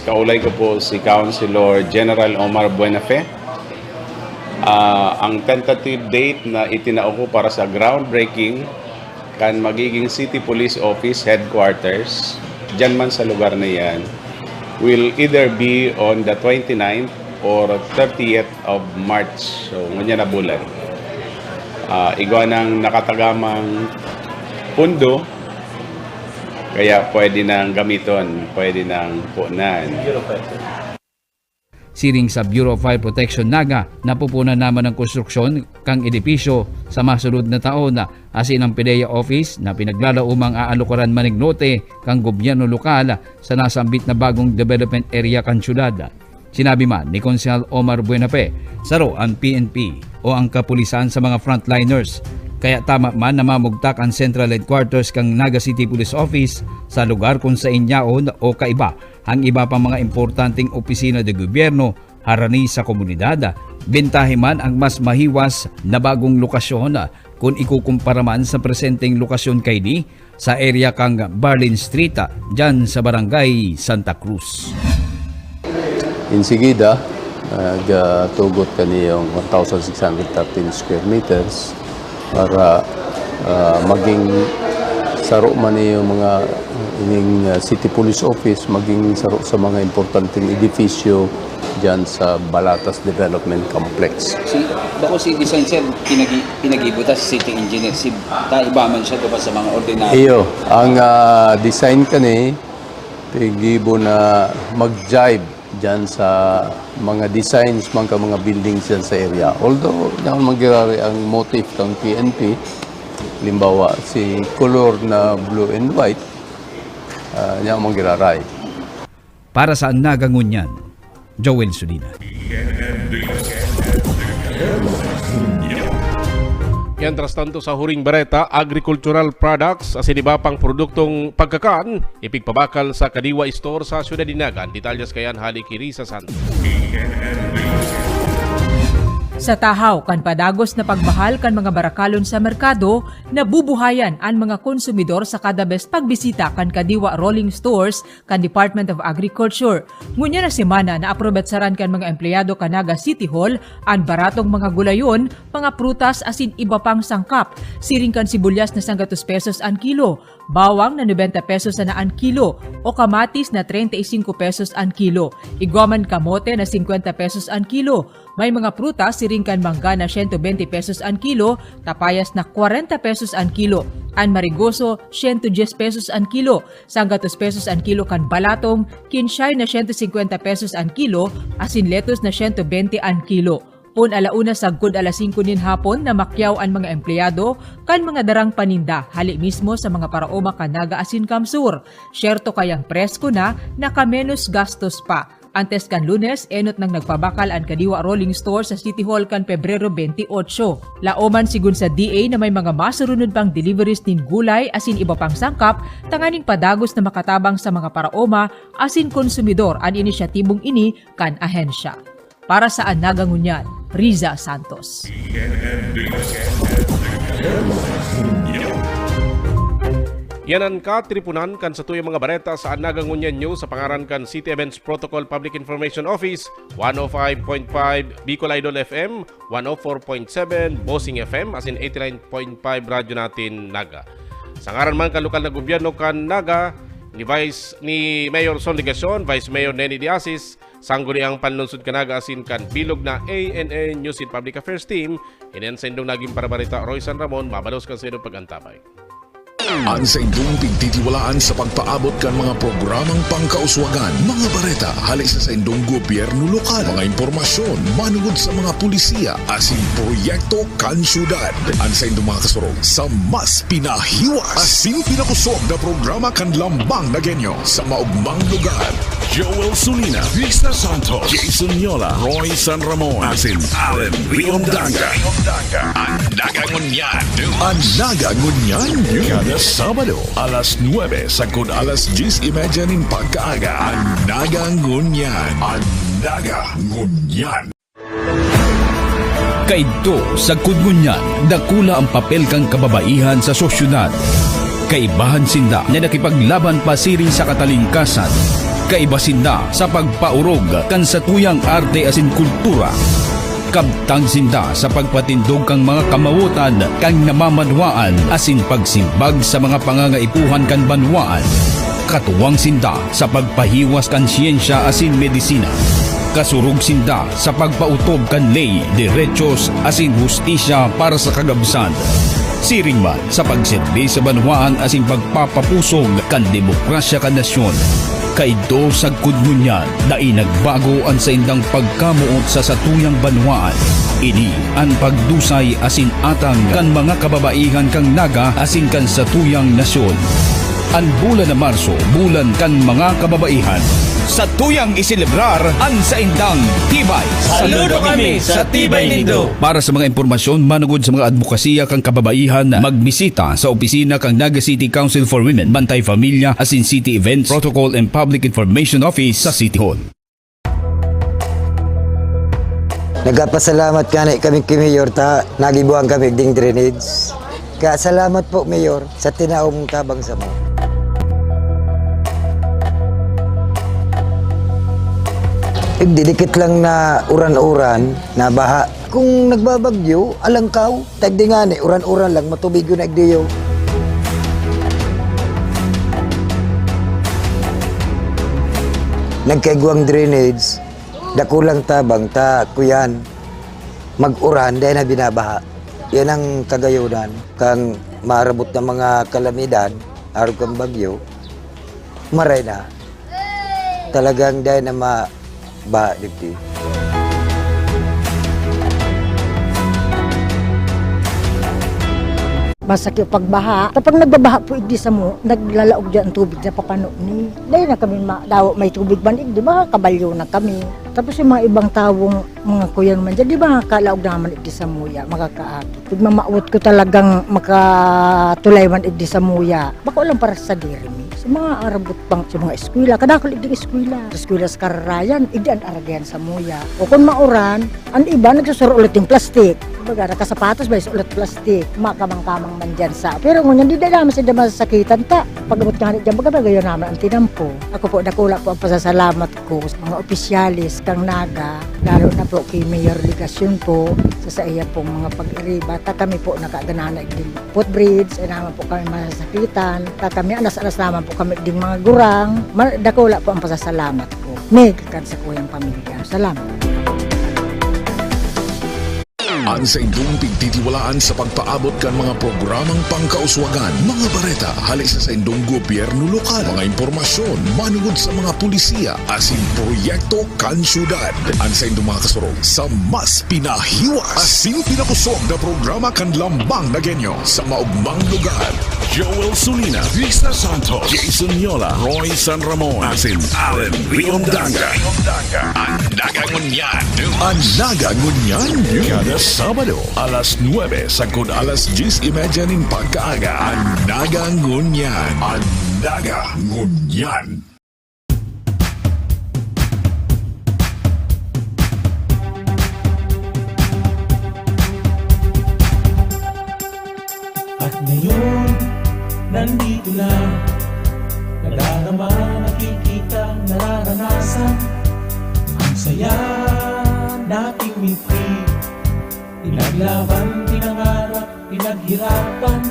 Kaulay ko po si Councilor General Omar Buenafe. Ang tentative date na itinao ko para sa groundbreaking kan magiging City Police Office Headquarters, dyan man sa lugar na yan, will either be on the 29th or 30th of March. So, ngunya na bulan. Igwa ng nakatagamang pundo, kaya pwede nang gamiton, pwede nang punan. Siring sa Bureau of Fire Protection Naga, napupunan naman ng konstruksyon kang edipisyo sa masunod na taon asin ang PDEA Office na pinaglalaumang aalukaran manignote kang gobyerno lokal sa nasambit na bagong development area kan syudad. Sinabi man ni Konsehal Omar Buenafe, saro ang PNP o ang kapulisan sa mga frontliners Kaya tama man na mamugtak ang central headquarters kang Naga City Police Office sa lugar kung sa inyaon o kaiba ang iba pang mga importanteng opisina de gobyerno harani sa komunidad. Bentahe man ang mas mahiwas na bagong lokasyon kung ikukumpara man sa presenteng lokasyon kay ni sa area kang Barlin Street dyan sa Barangay Santa Cruz. Insigida, tugot kaniyong 1,613 square meters para maging saro man yung mga ining City Police Office, maging saro sa mga importanteng edifisyo dyan sa Balatas Development Complex. Bako si design sir, pinagibuta si city engineer, si taibaman siya diba sa mga ordinary? Iyo, ang design kani, pigibo na mag-jive dyan sa mga designs, mga buildings dyan sa area. Although, yan magyari ang motif ng PNP, limbawa, si color na blue and white, yan magyararay. Para sa Nagangunyan, Joel Sulina. Yan tras tanto sa Huring Bareta, agricultural products asin iba pang produktong pagkakaan ipigpabakal sa Kadiwa Store sa Ciudad Dinagan. Detalyas kayan hali kiri sa Santos. Sa tahaw kan padagos na pagmahal kan mga barakalon sa merkado, nabubuhayan ang mga konsumidor sa kada best pagbisita kan Kadiwa Rolling Stores kan Department of Agriculture. Ngunya na semana na aprobetsaran kan mga empleyado kan Naga City Hall ang baratong mga gulayon, mga prutas asin iba pang sangkap. Siring kan sibulyas na 100 pesos ang kilo, bawang na 90 pesos na ang kilo o kamatis na 35 pesos ang kilo. Iguaman kamote na 50 pesos ang kilo. May mga prutas siring kan mangga na 120 pesos ang kilo, tapayas na 40 pesos ang kilo. Ang marigoso 110 pesos ang kilo, 100 pesos ang kilo kan balatong, kinshay na 150 pesos ang kilo, asin lettuce na 120 ang kilo. Pun alauna sagkod alas 5 nin hapon na makyaw ang mga empleyado kan mga darang paninda hali mismo sa mga paraoma kan Naga asin Kamsur. Syerto kayang presko na nakamenos gastos pa. Antes kan Lunes, enot nang nagpabakal ang Kadiwa Rolling Store sa City Hall kan Pebrero 28. Laoman sigun sa DA na may mga masurunod pang deliveries nin gulay asin iba pang sangkap, tanganing padagos na makatabang sa mga paraoma asin konsumidor ang inisyatibong ini kan ahensya. Para sa Nagangunyan, Riza Santos. Yanan ka tripunan kan sa tuyang mga bareta sa Nagangunyan News sa pangaran kan City Events Protocol Public Information Office, 105.5 Bicol Idol FM, 104.7 Bossing FM, asin 89.5 radyo natin Naga. Sa ngaran man kan lokal na gobyerno kan Naga, ni Mayor Son Ligacion, Vice Mayor Nenny Diasis, sangguni ang panlunsod kan Naga asin kan bilog na ANA News and Public Affairs Team, inen sa indong naging parabarita Roy San Ramon, mabalos kan sa indong pagantabay. Ang sa indong pigtitiwalaan sa pagpaabot kan mga programang pangkauswagan, mga bareta, halis sa indong gobyerno lokal, mga impormasyon, manugod sa mga pulisiya, asin proyekto kan syudad. Ang sa indong mga kasurog sa mas pinahiwas, asin pinakusog na programa kan lambang na genyo sa maugmang lugar. Joel Sulina, Vista Santos, Jason Yola, Roy San Ramon, asin Allen Riondanga. Ang Nagangunyan, ang Nagangunyan, kada Sabado, alas 9 sagkod alas 10:30 ning pagkaaga. Ang Nagangunyan, ang Nagangunyan. Kaidto sa Kudngunyan, dakula ang papel kang kababaihan sa sosyudad. Kaibahan sinda na nakipaglaban pasiring sa katalingkasan. Kaiba sinda sa pagpaurog kan sa tuyang arte asin kultura. Kabtang sinda sa pagpatindog kang mga kamawutan kang namamanwaan asin pagsimbag sa mga pangangaipuhan kan banwaan. Katuwang sinda sa pagpahiwas kan siyensya asin medisina. Kasurug sinda sa pagpautob kan ley, derechos asin hustisya para sa kagabsan. Siring man sa pagsilbi sa banwaan asin pagpapapusog kan demokrasya kan nasyon. Kaidto sa Kudngunyan na inagbago ang sa indang pagkamuot sa satuyang banwaan. Ini ang pagdusay asin atang kan mga kababaihan kang Naga asin kan satuyang nasyon. Ang bulan na Marso, bulan kan mga kababaihan. Sa tuyang isilibrar ang saindang Tibay. Saludo kami sa Tibay Nindo. Para sa mga impormasyon manugod sa mga advokasya kang kababaihan, magbisita sa opisina kang Naga City Council for Women, Bantay Familia, Asin City Events, Protocol and Public Information Office sa City Hall. Nagpasalamat kami kay Mayor ta nagibuang kami ding drainage. Kaya salamat po Mayor sa tinaong tabang sa mo. Didikit lang na uran-uran na baha. Kung nagbabagyo, alangkaw, tagdingani, uran-uran lang, matubig yun nagdiyo. Nagkaiguang drainage, dakulang tabang, ta kuyan, mag-uran, dahil na binabaha. Yan ang kagayunan, kang marabot ng mga kalamidad, araw kang bagyo, maray na. Talagang dahil na ba dito. Masakit pagbaha. Kapag nagbabaha po igdi sa mo, naglalaog dyan ang tubig na papano ni. Dahil na kami may tubig man igdi, baka kabalyo na kami. Tapos yung mga ibang tawong mga kuya naman dyan, di ba kalaog naman igdi sa muya, makakaakit. Pag mamaawat ko talagang makatulay man igdi sa muya, baka walang para sa dirimi. Sa mga arabot pang sa mga eskwela, kadakol igdi eskwela. Sa eskwela sa kararayan, igdi ang aragayan sa muya. O kung mauran, ang iba nagsusuro ulit yung plastik. Baga, nakasapatos ba yung ulit plastik, makamang-kamang man dyan sa. Pero ngunyan, di na naman sila masasakitan ta. Pag-abot nga dyan, baga gayon naman ang tinampo. Ako po, nakula po ang pasasalamat ko sa mga opisyalis kang Naga, lalo na po kay Mayor Ligasyon po, sa iya pong mga pag-iriba. Kami po nakaganana din footbridge, ay naman po kami masasakitan. Kami anas-anas naman po kami din mga gurang. Nakula po ang pasasalamat ko. May kakan sa kuyang pamilya. Salamat. Ang sa indong pigtitiwalaan sa pagpaabot kan mga programang pangkauswagan, mga bareta, halis sa indong gobyerno lokal, mga impormasyon, manugod sa mga pulisiya, asin proyekto kan syudad. Ang sa indong mga kasurog sa mas pinahiwas, asin pinakusog na programa kan lambang na genyo sa maugmang lugar. Joel Sulina, Vista Santos, Jason Yola, Roy San Ramon, asin Allen Riondanga. Ang Nagangunyan. Ang Nagangunyan. Kada Sabado, alas 9 sagod alas 10:30 ng pagkaaga. Ang Nagangunyan. Ang Nagangunyan. At ngayon, nandito na, nadarama, nakikita, nararanasan. Ang saya nating miti, pinaglaban, pinangarap, pinaghirapan.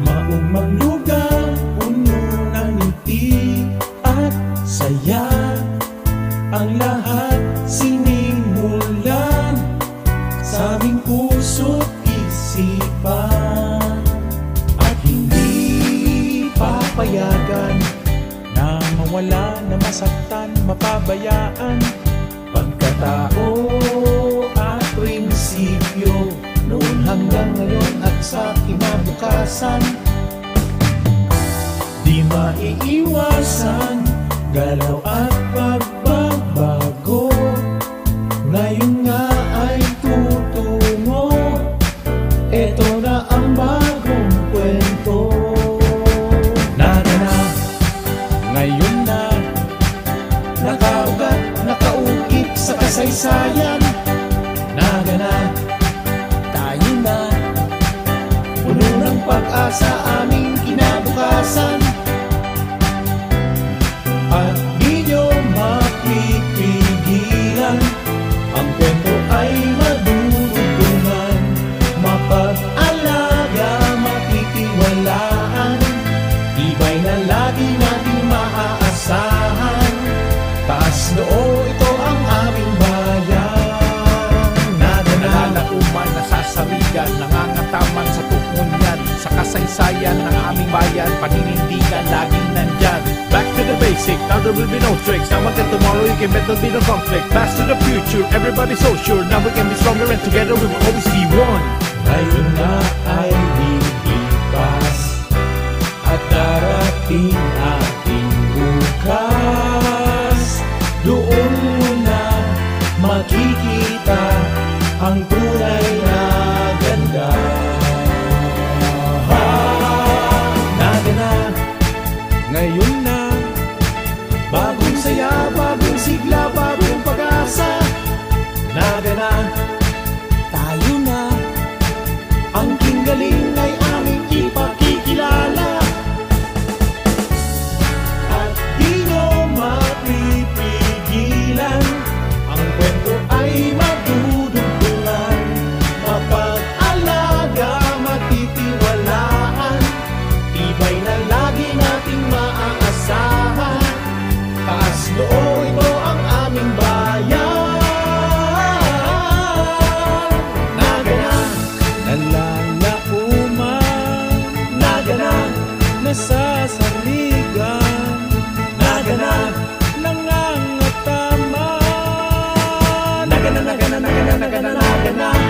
Maumang lugar, puno ng ngiti at saya. Ang lahat sinimulan sa aming puso't isipan. At hindi papayagan na mawala, na masaktan, mapabayaan. Pagkatao at prinsipyo, noon hanggang ngayon at sa kinabukasan. Di maiiwasan, galaw at pagbabago. Ngayon nga ay tutungo, eto na ang bagong kwento. Nada na, ngayon na, nakaugat, nakaukit sa kasaysayan. Naga na, tayo na, puno ng pag-asa aming kinabukasan. At di nyo mapipigilan, ang kwento ay madudugtungan. Mapag-alaga, matitiwalaan, tibay na lagi nating maaasahan. Taas noo, ito ang aming bayan. Nalauman, nasasamigan, nangangataman sa tukmunyan, sa kasaysayan ng aming bayan, paninindigan laging nandyan. Back to the basic, now there will be no tricks. Now until tomorrow you can bet there'll be no conflict. Pass to the future, everybody's so sure. Now we can be stronger and together we will always be one. Ngayon na ay lilipas, Darating ating bukas, doon mo na makikita ang tunay na ganda. Naganap, ngayon na, bagong saya, bagong sigla, bagong pag-asa. Naganap, tayo na, ang galing ay aming ipakikilala. At di mo mapipigilan, ang kwento ay madudugtungan. Mapag-alaga, matitiwalaan, tibay na lagi nating maaasahan. Taas noo, ito ang aming bayan. Naganap, nalalauman, naganap, nasasaligan, naganap, nangangataman, naganap, naganap, naganap, naganap, naganap.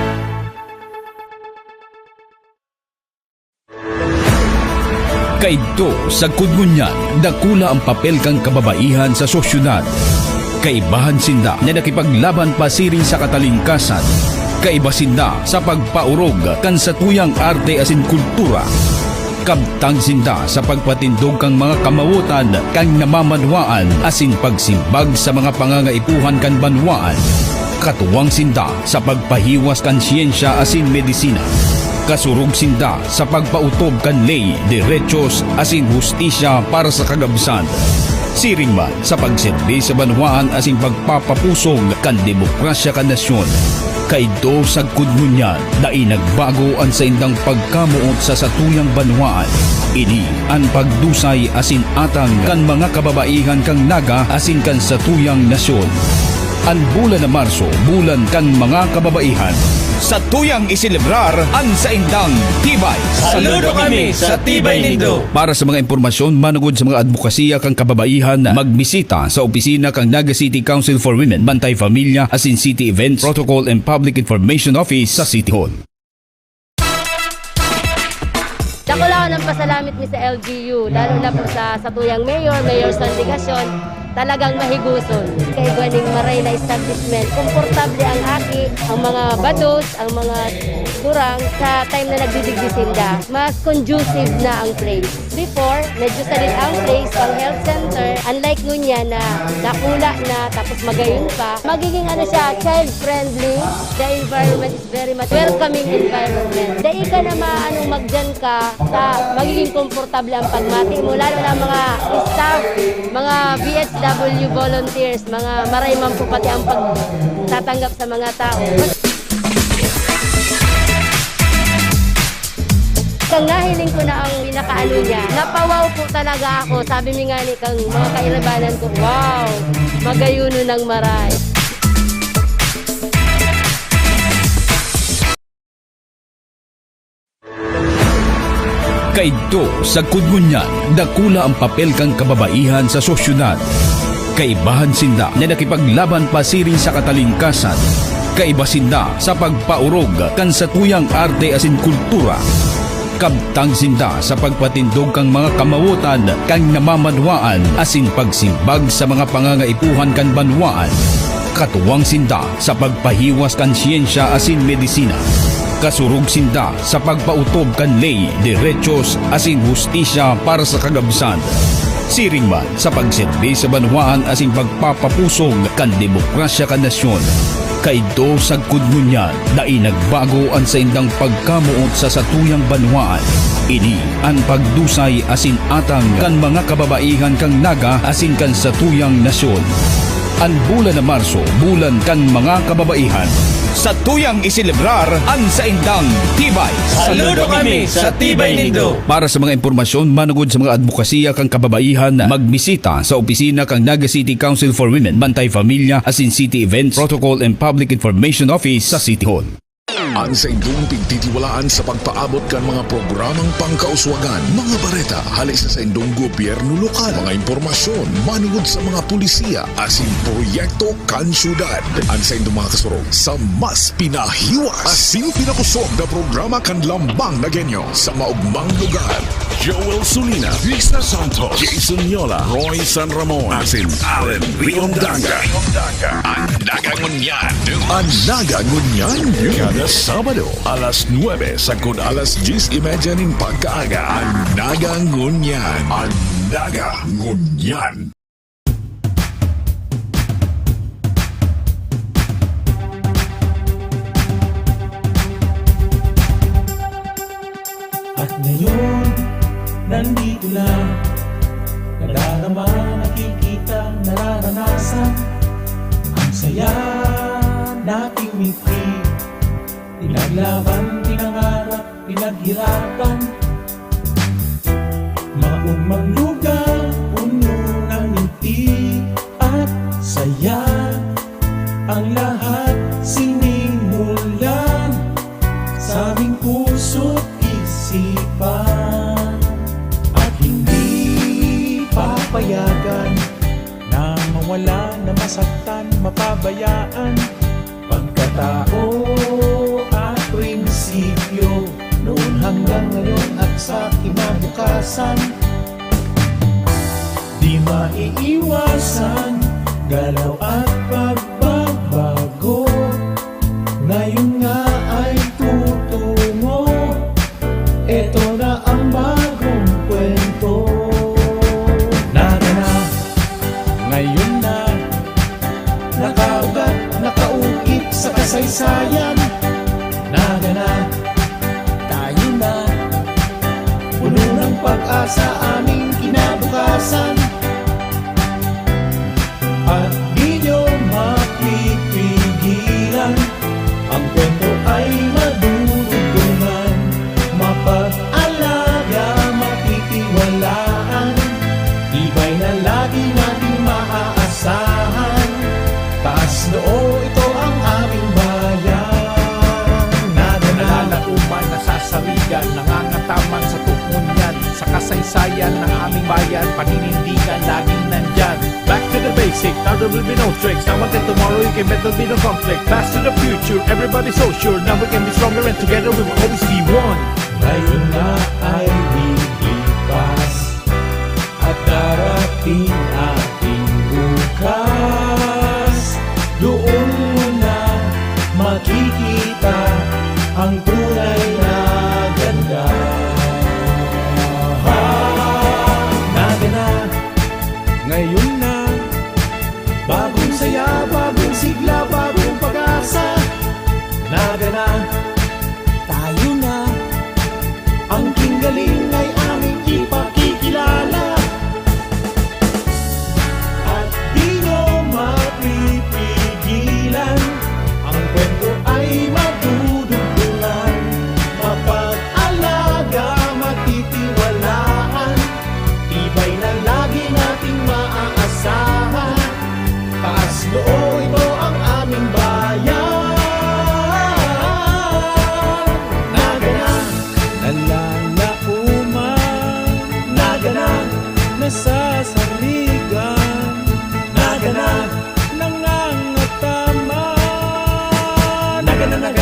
Kaidto sa kudngunyan, dakula ang papel kang kababaihan sa sosyudad. Kaibahan sinda na nakipaglaban pasiring sa katalingkasan. Kaiba sinda sa pagpaurog kan sa tuyang arte asin kultura. Kabtang sinda sa pagpatindog kang mga kamawutan kang namamanwaan asin pagsimbag sa mga pangangaipuhan kan banwaan. Katuwang sinda sa pagpahiwas kan siyensya asin medisina. Kasurog sinda sa pagpautob kan ley, derechos asin hustisya para sa kagabsan. Siring man sa pagsilbi sa banwaan asin pagpapapusog kan demokrasya kan nasyon. Kaidto sa kudngunyan na inagbago ang sa indang pagkamuot sa satuyang banwaan. Ini ang pagdusay asin atang kan mga kababaihan kang naga asin kan satuyang nasyon. Ang bulan na Marso, bulan kan mga kababaihan. Sa tuyang isilibrar ang sa indang tibay. Saludo kami sa Tibay Nindo. Para sa mga impormasyon manugod sa mga advokasya kang kababaihan, magbisita sa opisina kang Naga City Council for Women, Bantay Familia, asin City Events, Protocol and Public Information Office sa City Hall. Dako lang ng pasalamit mi sa LGU, lalo na po sa tuyang mayor sa delegasyon, talagang mahiguson. Kay Gwaning Maray na establishment, komportable ang aki, ang mga bados, ang mga durang, sa time na nagdidigdisinda. Mas conducive na ang place. Before, medyo salit ang place, ang health center, unlike ngunyan na nakula na, tapos magayon pa, magiging ano siya, child-friendly. The environment is very much welcoming environment. Dahil ka na maanong magdyan ka, sa magiging komportable ang pagmati mo, lalo na mga staff, mga BHW volunteers, mga marayman po pati ang pagtatanggap sa mga tao. Kang nahiling ko na ang pinakaano niya, napawaw po talaga ako. Sabi mi nga ni kang mga kairabanan ko, wow, magayuno ng maray. Kaidto sa kudngunyan, dakula ang papel kang kababaihan sa sosyudad. Kaibahan sinda na nakipaglaban pasiring sa katalingkasan. Kaiba sinda sa pagpaurog kan sa tuyang arte asin kultura. Kabtang sinda sa pagpatindog kang mga kamawutan kang namamanwaan asin pagsimbag sa mga pangangaipuhan kan banwaan. Katuwang sinda sa pagpahiwas kan siyensya asin medisina. Kasurog sinda sa pagpautob kan ley, derechos asin hustisya para sa kagabsan. Siring man sa pagsilbi sa banwaan asin pagpapapusog kan demokrasya kan nasyon. Kaidto sa kudngunyan na inagbago ang sa indang pagkamuot sa satuyang banwaan. Ini ang pagdusay asin atang kan mga kababaihan kang naga asin kan satuyang nasyon. Ang bulan na Marso, bulan kan mga kababaihan. Sa tuyang isilibrar ang sa indang tibay. Saludo kami sa Tibay Nindo. Para sa mga impormasyon manugod sa mga advokasya kang kababaihan, magbisita sa opisina kang Naga City Council for Women, Bantay Familia, asin City Events, Protocol and Public Information Office sa City Hall. Ang sa indong pigtitiwalaan sa pagpaabot kan mga programang pangkauswagan, mga bareta, halis sa indong gobyerno lokal, mga impormasyon, manugod sa mga pulisiya, asin proyekto kan syudad. Ang sa indong mga kasurog sa mas pinahiwas, asin pinakusog na programa kan lambang na genyo sa maugmang lugar. Joel Sulina, Vista Santos, Jason Yola, Roy San Ramon, asin Allen Riondaga. Andaga Ngunyan. Andaga Ngunyan. Kada Sabado, alas 9 sagud alas 10:30 nin pagkaaga. Andaga Ngunyan. Andaga Ngunyan. At ngayon, nandito na, nadarama, nakikita, nararanasan, ang saya nating milki. Pinaglaban, pinangarap, pinaghirapan, maumang lugar, puno ng ngiti at saya. Ang lahat sinimulan sa aming puso't isipan, at hindi papayagan na mawala, na masaktan, mapabayaan. Pagkatao at prinsipyo, noon hanggang ngayon at sa kinabukasan, di maiiwasan galaw at pagbabago. Ngayon nga ay tutungo, eto na ang bagong kwento. Naganap, ngayon na, nakaugat, nakaukit sa kasaysayan. Naganap, tayo na, puno ng pag-asa aming kinabukasan. At di nyo mapipigilan, ang kwento ay madudugtungan, mapag-alaga, matitiwalaan, tibay na lagi nating maaasahan. Taas noo, ito ang aming bayan. Nalalauman, nasasawigan, nangangataman sa tukmunyan, sa kasaysayan ng aming bayan, paninindigan laging nandyan. Back to the basic, now there will be no tricks. Now until tomorrow, you can bet there'll be no conflict. Fast to the future, everybody's so sure. Now we can be stronger and together we will always be one. Ngayon na ay lilipas at darating ating bukas. Doon mo na makikita ang tunay na ganda. Naganap, ngayon na, bagong saya, bagong sigla, bagong pag-asa. Naganap, tayo na, ang kinggaling ay aming ipakikilala. At di nyo mapipigilan, ang kwento ay madudugtungan, mapag-alaga, matitiwalaan, tibay na lagi nating maaasahan. Taas noo, ito ang aming bayan. Naganap, nalalauman, naganap, nasasaligan, naganap, nangangataman, naganap.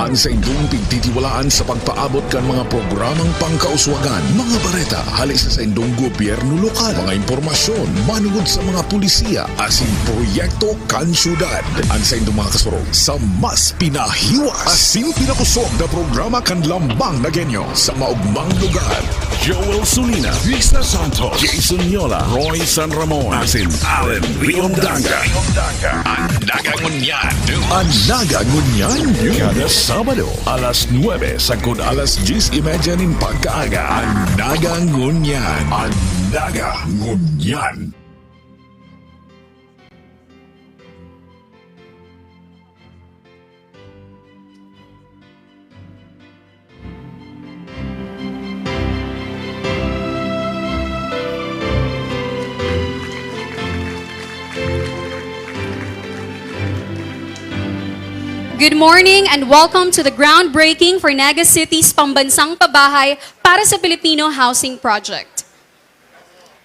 Ang sa indong pigtitiwalaan sa pagpaabot kan mga programang pangkauswagan, mga bareta, halis sa indong gobyerno lokal, mga impormasyon, manugod sa mga pulisiya, asin proyekto kan syudad. Ang sa indong mga kasurog sa mas pinahiwas, asin pinakusog na programa kan lambang na genyo sa maugmang lugar. Joel Sulina, Vista Santos, Jason Yola, Roy San Ramon, asin Allen Riondaga. Andaga Ngunyan. Andaga Ngunyan. Kada Sabado, alas 9 sagud alas 10:30 nin pagkaaga. Andaga Ngunyan. Andaga Ngunyan. Good morning and welcome to the groundbreaking for Naga City's Pambansang Pabahay para sa Filipino Housing Project.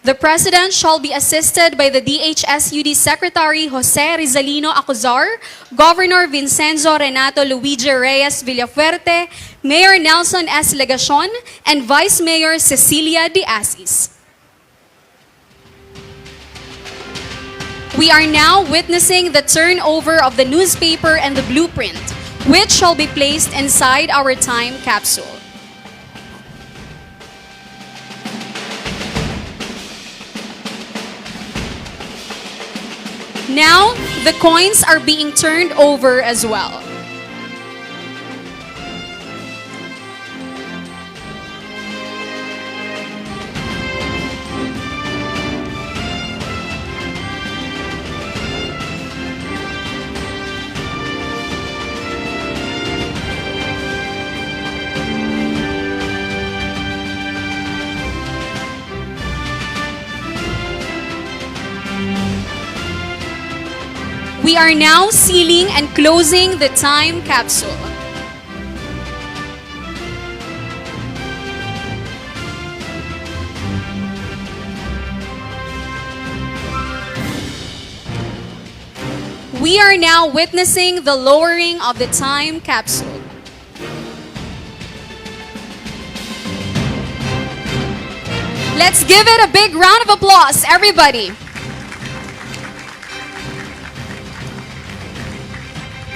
The President shall be assisted by the DHSUD Secretary Jose Rizalino Acuzar, Governor Vincenzo Renato Luigi Reyes Villafuerte, Mayor Nelson S. Legacion, and Vice Mayor Cecilia De Asis. We are now witnessing the turnover of the newspaper and the blueprint, which shall be placed inside our time capsule. Now, the coins are being turned over as well. We are now sealing and closing the time capsule. We are now witnessing the lowering of the time capsule. Let's give it a big round of applause, everybody.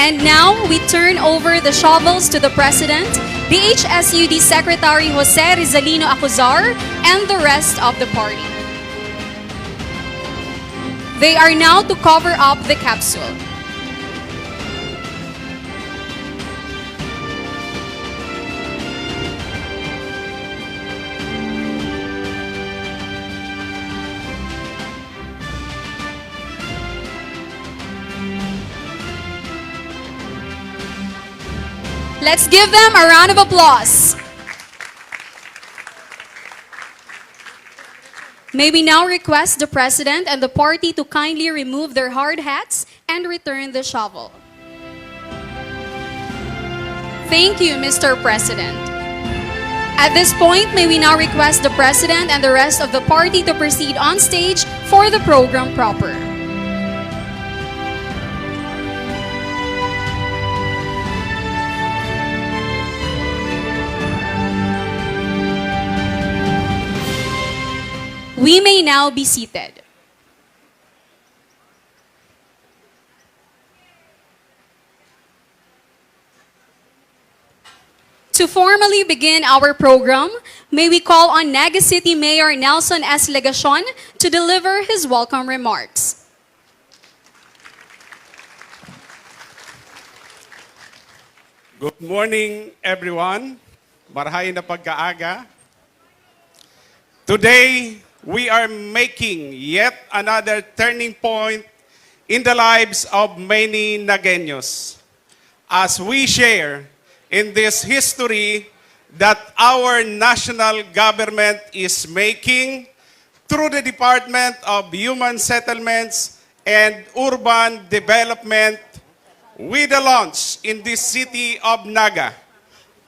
And now, we turn over the shovels to the President, DHSUD Secretary Jose Rizalino Acuzar, and the rest of the party. They are now to cover up the capsule. Let's give them a round of applause. May we now request the President and the party to kindly remove their hard hats and return the shovel. Thank you, Mr. President. At this point, may we now request the President and the rest of the party to proceed on stage for the program proper. We may now be seated. To formally begin our program, may we call on Naga City Mayor Nelson S. Legacion to deliver his welcome remarks. Good morning, everyone. Marhay na pagkaaga. Today, we are making yet another turning point in the lives of many Nagueños as we share in this history that our national government is making through the Department of Human Settlements and Urban Development with the launch in this city of Naga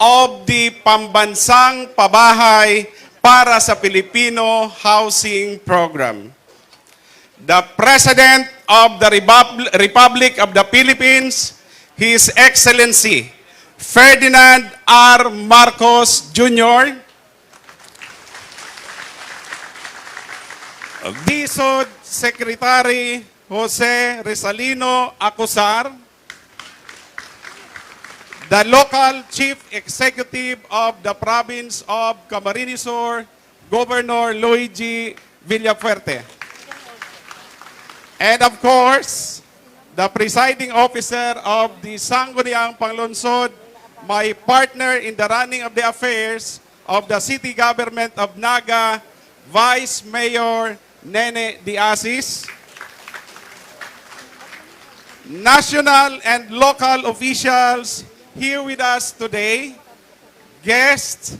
of the Pambansang Pabahay para sa Filipino Housing Program. The President of the Republic of the Philippines, His Excellency Ferdinand R. Marcos Jr., DSUD Secretary Jose Rizalino Acuzar, the local Chief Executive of the Province of Camarines Sur, Governor Luigi Villafuerte. And of course, the presiding officer of the Sangguniang Panglungsod, my partner in the running of the affairs of the city government of Naga, Vice Mayor Nene De Asis, national and local officials here with us today, guests,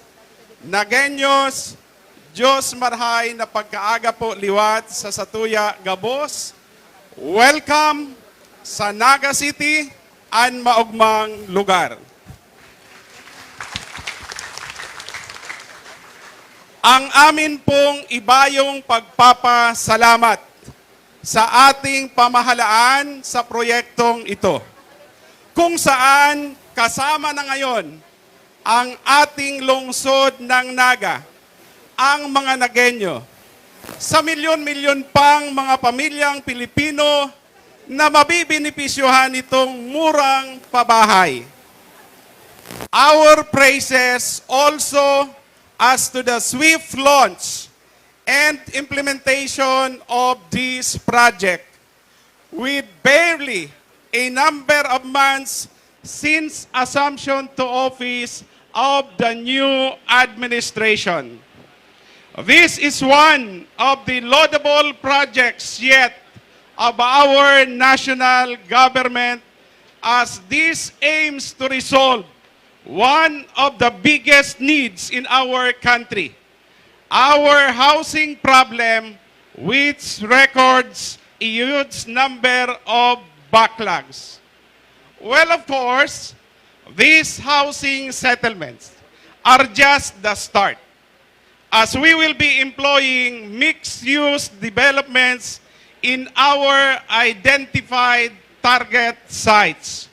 Nagueños, Diyos marhay na pagkaaga po liwat sa Satuya Gabos. Welcome sa Naga City an maugmang lugar. ang amin pong ibayong pagpapasalamat sa ating pamahalaan sa proyektong ito, kung saan kasama na ngayon ang ating lungsod ng Naga, ang mga Nagenyo, sa milyon-milyon pang mga pamilyang Pilipino na mabibinipisyuhan itong murang pabahay. Our praises also as to the swift launch and implementation of this project, with barely a number of months since assumption to office of the new administration. This is one of the laudable projects yet of our national government, as this aims to resolve one of the biggest needs in our country, our housing problem, which records a huge number of backlogs. Well, of course, these housing settlements are just the start, as we will be employing mixed-use developments in our identified target sites,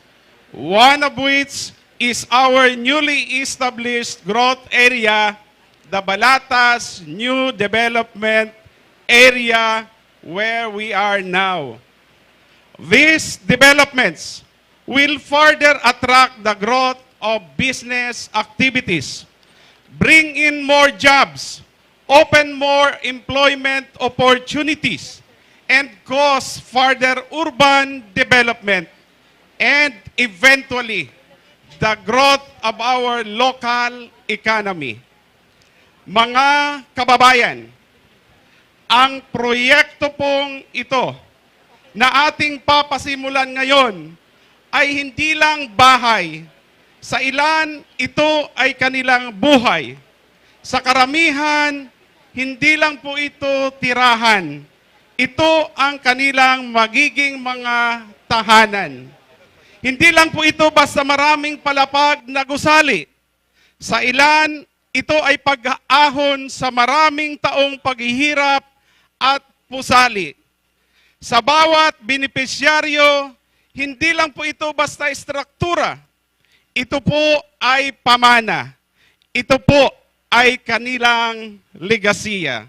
one of which is our newly established growth area, the Balatas New Development Area, where we are now. These developments will further attract the growth of business activities, bring in more jobs, open more employment opportunities, and cause further urban development, and eventually the growth of our local economy. Mga kababayan, ang proyekto pong ito na ating papasimulan ngayon ay hindi lang bahay. Sa ilan, ito ay kanilang buhay. Sa karamihan, hindi lang po ito tirahan. Ito ang kanilang magiging mga tahanan. Hindi lang po ito basta maraming palapag na gusali. Sa ilan, ito ay pag-aahon sa maraming taong paghihirap at pusali. Sa bawat benepisyaryo, hindi lang po ito basta struktura. Ito po ay pamana. Ito po ay kanilang legasiya.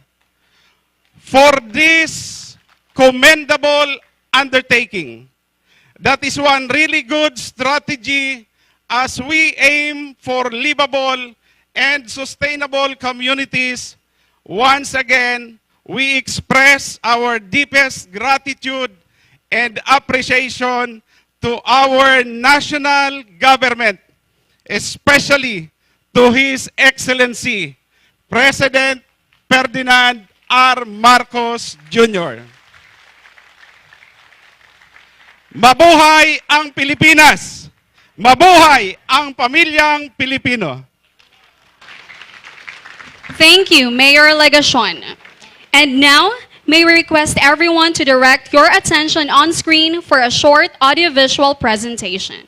For this commendable undertaking, that is one really good strategy as we aim for livable and sustainable communities. Once again, we express our deepest gratitude and appreciation to our national government, especially to His Excellency, President Ferdinand R. Marcos Jr. Mabuhay ang Pilipinas! Mabuhay ang pamilyang Pilipino! Thank you, Mayor Legacion. And now, may we request everyone to direct your attention on screen for a short audiovisual presentation.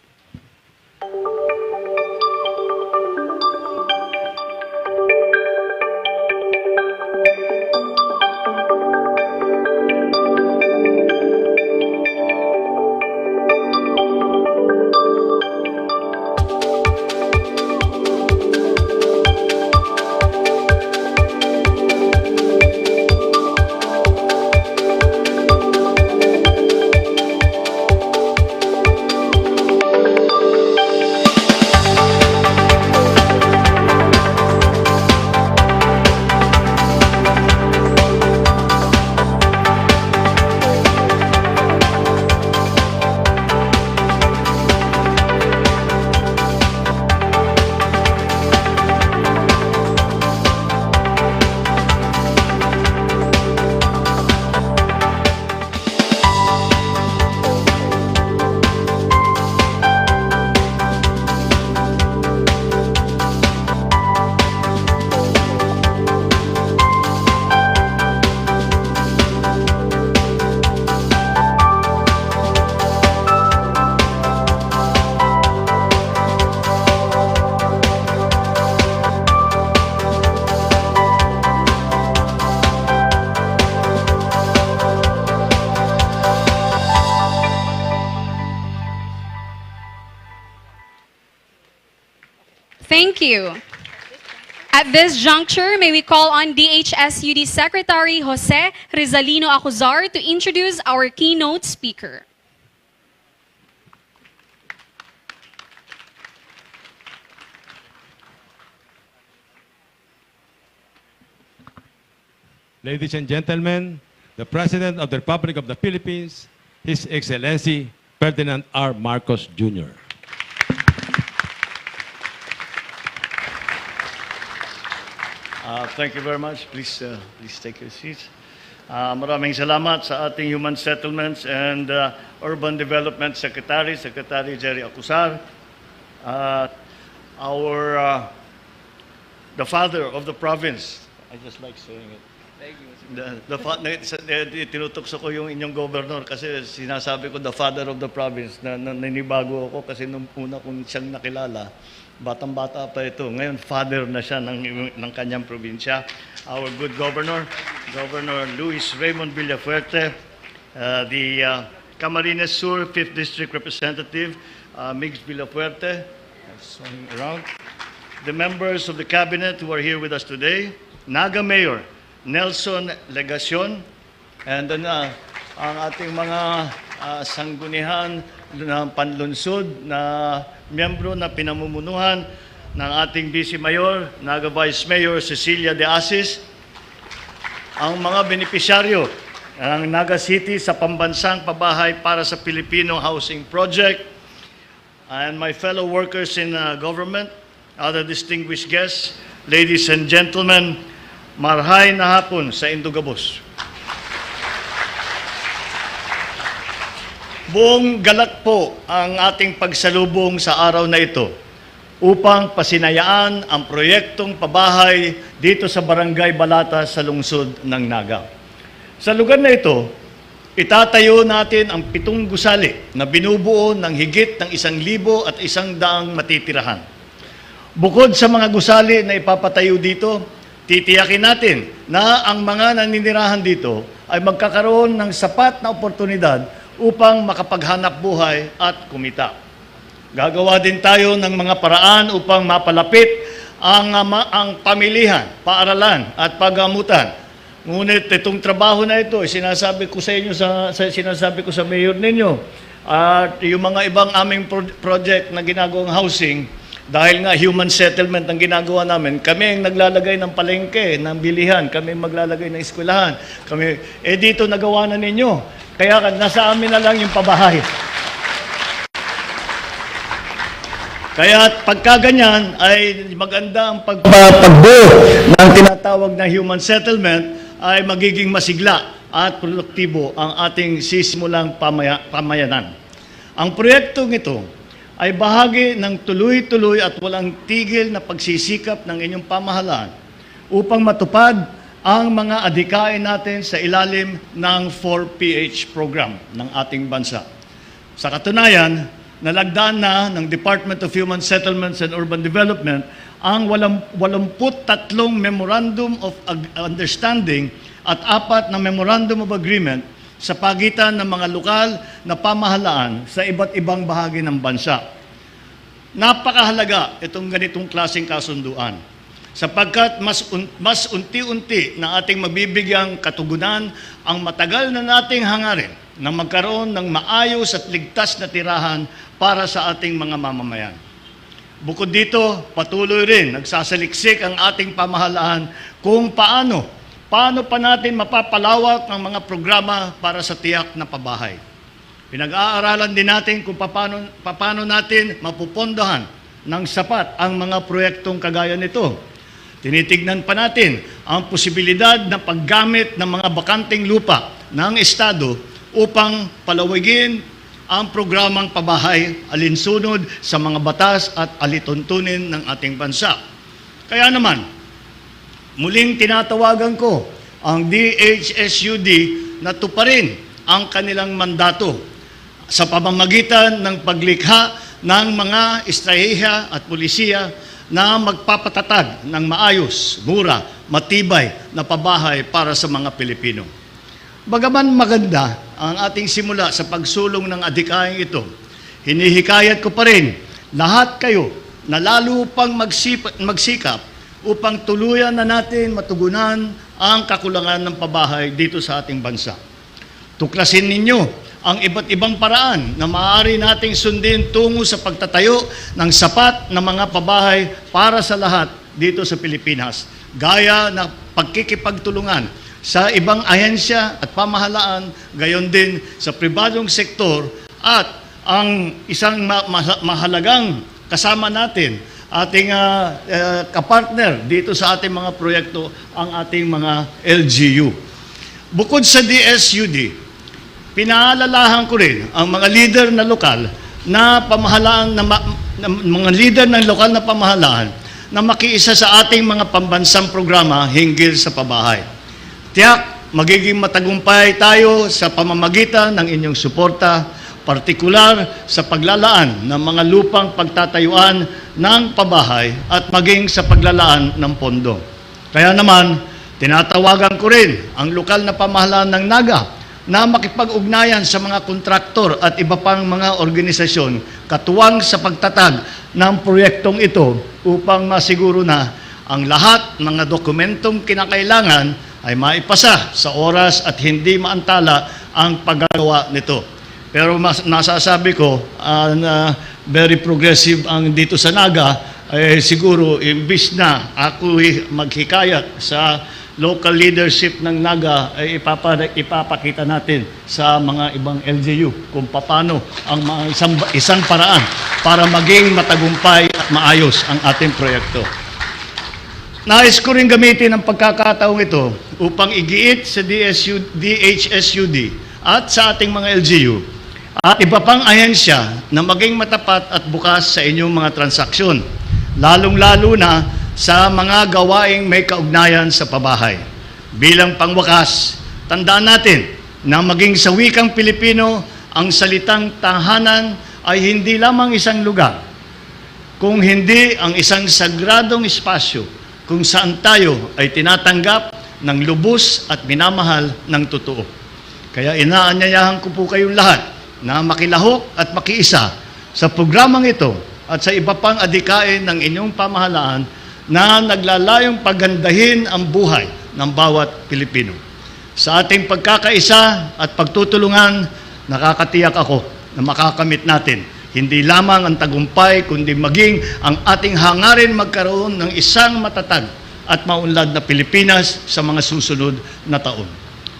Thank you. At this juncture, may we call on DHSUD Secretary Jose Rizalino Acuzar to introduce our keynote speaker. Ladies and gentlemen, the President of the Republic of the Philippines, His Excellency Ferdinand R. Marcos Jr. Thank you very much. Please take your seats. Maraming salamat sa ating Human Settlements and Urban Development Secretary, Secretary Jerry Acuzar. The father of the province. I just like saying it. Thank you. Tinutokso ko yung inyong governor kasi sinasabi ko the father of the province na nanibago ako kasi nung una kong siyang nakilala, batang-bata pa ito. Ngayon, father na siya ng kanyang probinsya. Our good governor, Governor Luis Raymond Villafuerte, the Camarines Sur 5th District Representative, Migs Villafuerte, around. The members of the cabinet who are here with us today, Naga Mayor Nelson Legacion, and then ang ating mga sanggunihan ng panlunsod na miyembro na pinamumunuhan ng ating Vice Mayor, Naga Vice Mayor Cecilia De Asis, ang mga benepisyaryo ng Naga City sa pambansang pabahay para sa Filipino Housing Project, and my fellow workers in government, other distinguished guests, ladies and gentlemen, marhay na hapon sa Indugabos. Buong galak po ang ating pagsalubong sa araw na ito upang pasinayaan ang proyektong pabahay dito sa Barangay Balata sa lungsod ng Naga. Sa lugar na ito, itatayo natin ang 7 gusali na binubuo ng higit ng 1,100 matitirahan. Bukod sa mga gusali na ipapatayo dito, titiyakin natin na ang mga naninirahan dito ay magkakaroon ng sapat na oportunidad upang makapaghanap buhay at kumita. Gagawa din tayo ng mga paraan upang mapalapit ang pamilihan, paaralan at paggamutan. Ngunit itong trabaho na ito, sinasabi ko sa inyo, sinasabi ko sa mayor ninyo, at yung mga ibang aming project na ginagawang housing, dahil nga human settlement ang ginagawa namin, kami ang naglalagay ng palengke, ng bilihan, kami ang maglalagay ng eskwelahan. Dito nagawa na ninyo. Kaya nasa amin na lang yung pabahay. Kaya pagka ganyan ay maganda ang pagbuo ng tinatawag na human settlement ay magiging masigla at produktibo ang ating sisimulang pamayanan. Ang proyektong ito ay bahagi ng tuloy-tuloy at walang tigil na pagsisikap ng inyong pamahalaan upang matupad ang mga adhikain natin sa ilalim ng 4PH program ng ating bansa. Sa katunayan, nalagdaan na ng Department of Human Settlements and Urban Development ang 83 Memorandum of Understanding at 4 na Memorandum of Agreement sa pagitan ng mga lokal na pamahalaan sa iba't ibang bahagi ng bansa. Napakahalaga itong ganitong klaseng kasunduan sapagkat mas unti-unti na ating mabibigyang katugunan ang matagal na nating hangarin na magkaroon ng maayos at ligtas na tirahan para sa ating mga mamamayan. Bukod dito, patuloy rin nagsasaliksik ang ating pamahalaan kung paano pa natin mapapalawak ang mga programa para sa tiyak na pabahay. Pinag-aaralan din natin kung paano natin mapupondohan ng sapat ang mga proyektong kagaya nito. Tinitignan pa natin ang posibilidad na paggamit ng mga bakanting lupa ng Estado upang palawigin ang programang pabahay alinsunod sa mga batas at alituntunin ng ating bansa. Kaya naman, muling tinatawagan ko ang DHSUD na tuparin ang kanilang mandato sa pamamagitan ng paglikha ng mga estratehiya at pulisiya na magpapatatag ng maayos, mura, matibay na pabahay para sa mga Pilipino. Bagaman maganda ang ating simula sa pagsulong ng adhikain ito, hinihikayat ko pa rin lahat kayo na lalo pang magsikap upang tuluyan na natin matugunan ang kakulangan ng pabahay dito sa ating bansa. Tuklasin ninyo ang iba't ibang paraan na maaari nating sundin tungo sa pagtatayo ng sapat na mga pabahay para sa lahat dito sa Pilipinas, gaya ng pagkikipagtulungan sa ibang ahensya at pamahalaan, gayon din sa pribadong sektor, at ang isang mahalagang kasama natin, ating kapartner dito sa ating mga proyekto, ang ating mga LGU. Bukod sa DSUD, pinaalalahan ko rin ang mga leader na lokal na pamahalaan, mga leader ng lokal na pamahalaan na makiisa sa ating mga pambansang programa hinggil sa pabahay. Tiyak, magiging matagumpay tayo sa pamamagitan ng inyong suporta, partikular sa paglalaan ng mga lupang pagtatayuan ng pabahay at maging sa paglalaan ng pondo. Kaya naman, tinatawagan ko rin ang lokal na pamahalaan ng Naga na makipag-ugnayan sa mga kontraktor at iba pang mga organisasyon katuwang sa pagtatag ng proyektong ito upang masiguro na ang lahat ng mga dokumentong kinakailangan ay maipasa sa oras at hindi maantala ang paggagawa nito. Pero nasasabi ko na very progressive ang dito sa Naga, siguro imbis na ako maghikayat sa local leadership ng Naga, ay ipapakita natin sa mga ibang LGU kung paano ang isang paraan para maging matagumpay at maayos ang ating proyekto. Nais ko rin gamitin ang pagkakataong ito upang igiit sa DHSUD at sa ating mga LGU at iba pang ahensya na maging matapat at bukas sa inyong mga transaksyon, lalong-lalo na sa mga gawaing may kaugnayan sa pabahay. Bilang pangwakas, tandaan natin na maging sa wikang Pilipino, ang salitang tahanan ay hindi lamang isang lugar, kung hindi ang isang sagradong espasyo kung saan tayo ay tinatanggap ng lubos at minamahal ng totoo. Kaya inaanyayahan ko po kayong lahat na makilahok at makiisa sa programang ito at sa iba pang adikain ng inyong pamahalaan na naglalayong pagandahin ang buhay ng bawat Pilipino. Sa ating pagkakaisa at pagtutulungan, nakakatiyak ako na makakamit natin hindi lamang ang tagumpay, kundi maging ang ating hangarin magkaroon ng isang matatag at maunlad na Pilipinas sa mga susunod na taon.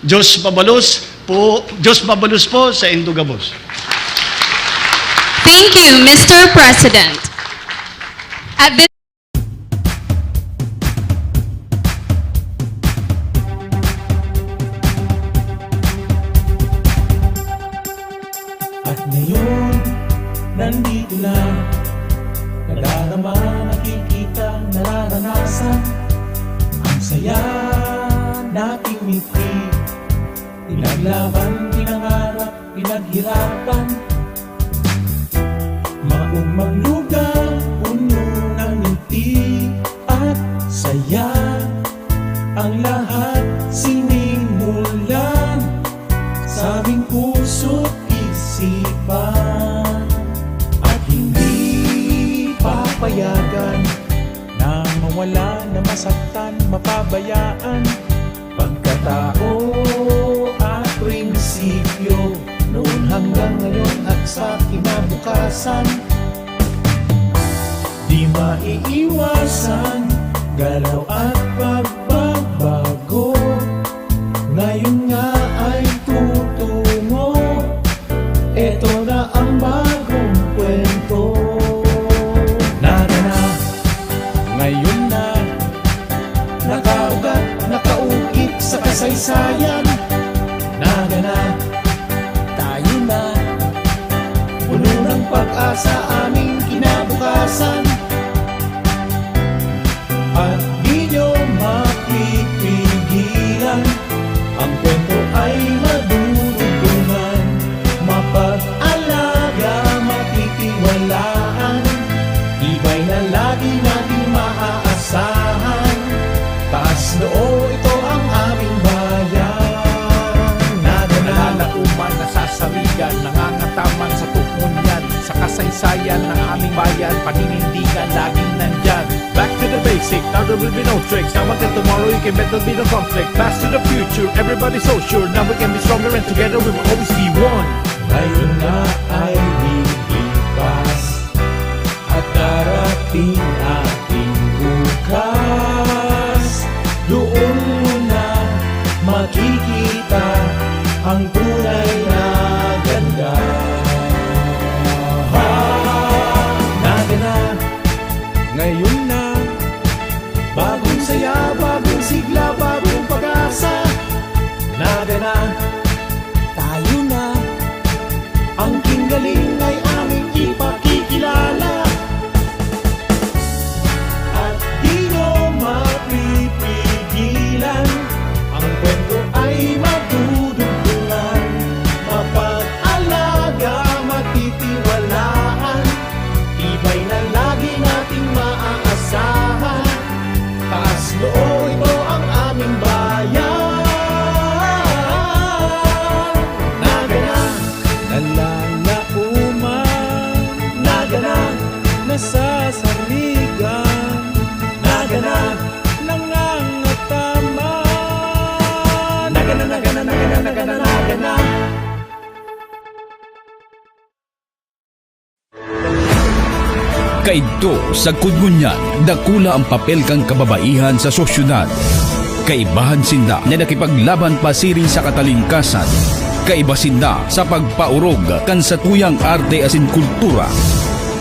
Diyos mabalos po sa Indugabos. Thank you, Mr. President. At this At ngayon, nandito na, nadarama, nakikita, nararanasan, ang saya nating ngiti, pinaglaban, pinangarap, pinaghirapan, maumang lugar, puno ng ngiti at saya, ang lahat sinimulan sa aming puso't isipan, at hindi papayagan na mawala, na masaktan, mapabayaan, pagkatao at prinsipyo, noon hanggang ngayon at sa kinabukasan. Di maiiwasan, galaw at pagbabago, ngayon nga ay tutungo, eto na ang bagong kwento. Narana, ngayon na, nakaugat, nakaukit sa kasaysayan. Nagana, tayo na, puno ng pag-asa aming kinabukasan. At di nyo mapipigilan, ang kwento ay madudugtungan, mapag-alaga, matitiwalaan, tibay na lagi nating maaasahan. Taas noo, ito ang aming bayan. Nalauman, nasasawigan, nangangataman sa tukmon yan, sa kasaysayan ng aming bayan, paninindigan basic, now there will be no tricks. Now until tomorrow you can bet there'll be no conflict. Pass to the future, everybody's so sure. Now we can be stronger and together we will always be one. Ngayon na ay lilipas at darating ating bukas. Doon mo na makikita ang tunay na ganda. Nagana, ngayon na, bagong saya, bagong sigla, bagong pag-asa. Nagana, tayo na, ang kinggaling ay aming ipakikilala. At di mo mapipigilan, ang kwento ay matutugtungan. Mapag-alaga, matitiwalaan, tibay na lagi nating maaasahan. Taas loob ito ang aming bayan. Nagana, nalalauman, nagana, nasasaligan, nagana, nangangatama, nagana, nagana, nagana, nagana, nagana. Kaidto sa kudngunyan, dakula ang papel kang kababaihan sa sosyudad. Kaibahan sinda na nakipaglaban pasiring sa katalingkasan. Kaiba sinda sa pagpaurog kan sa tuyang arte asin kultura.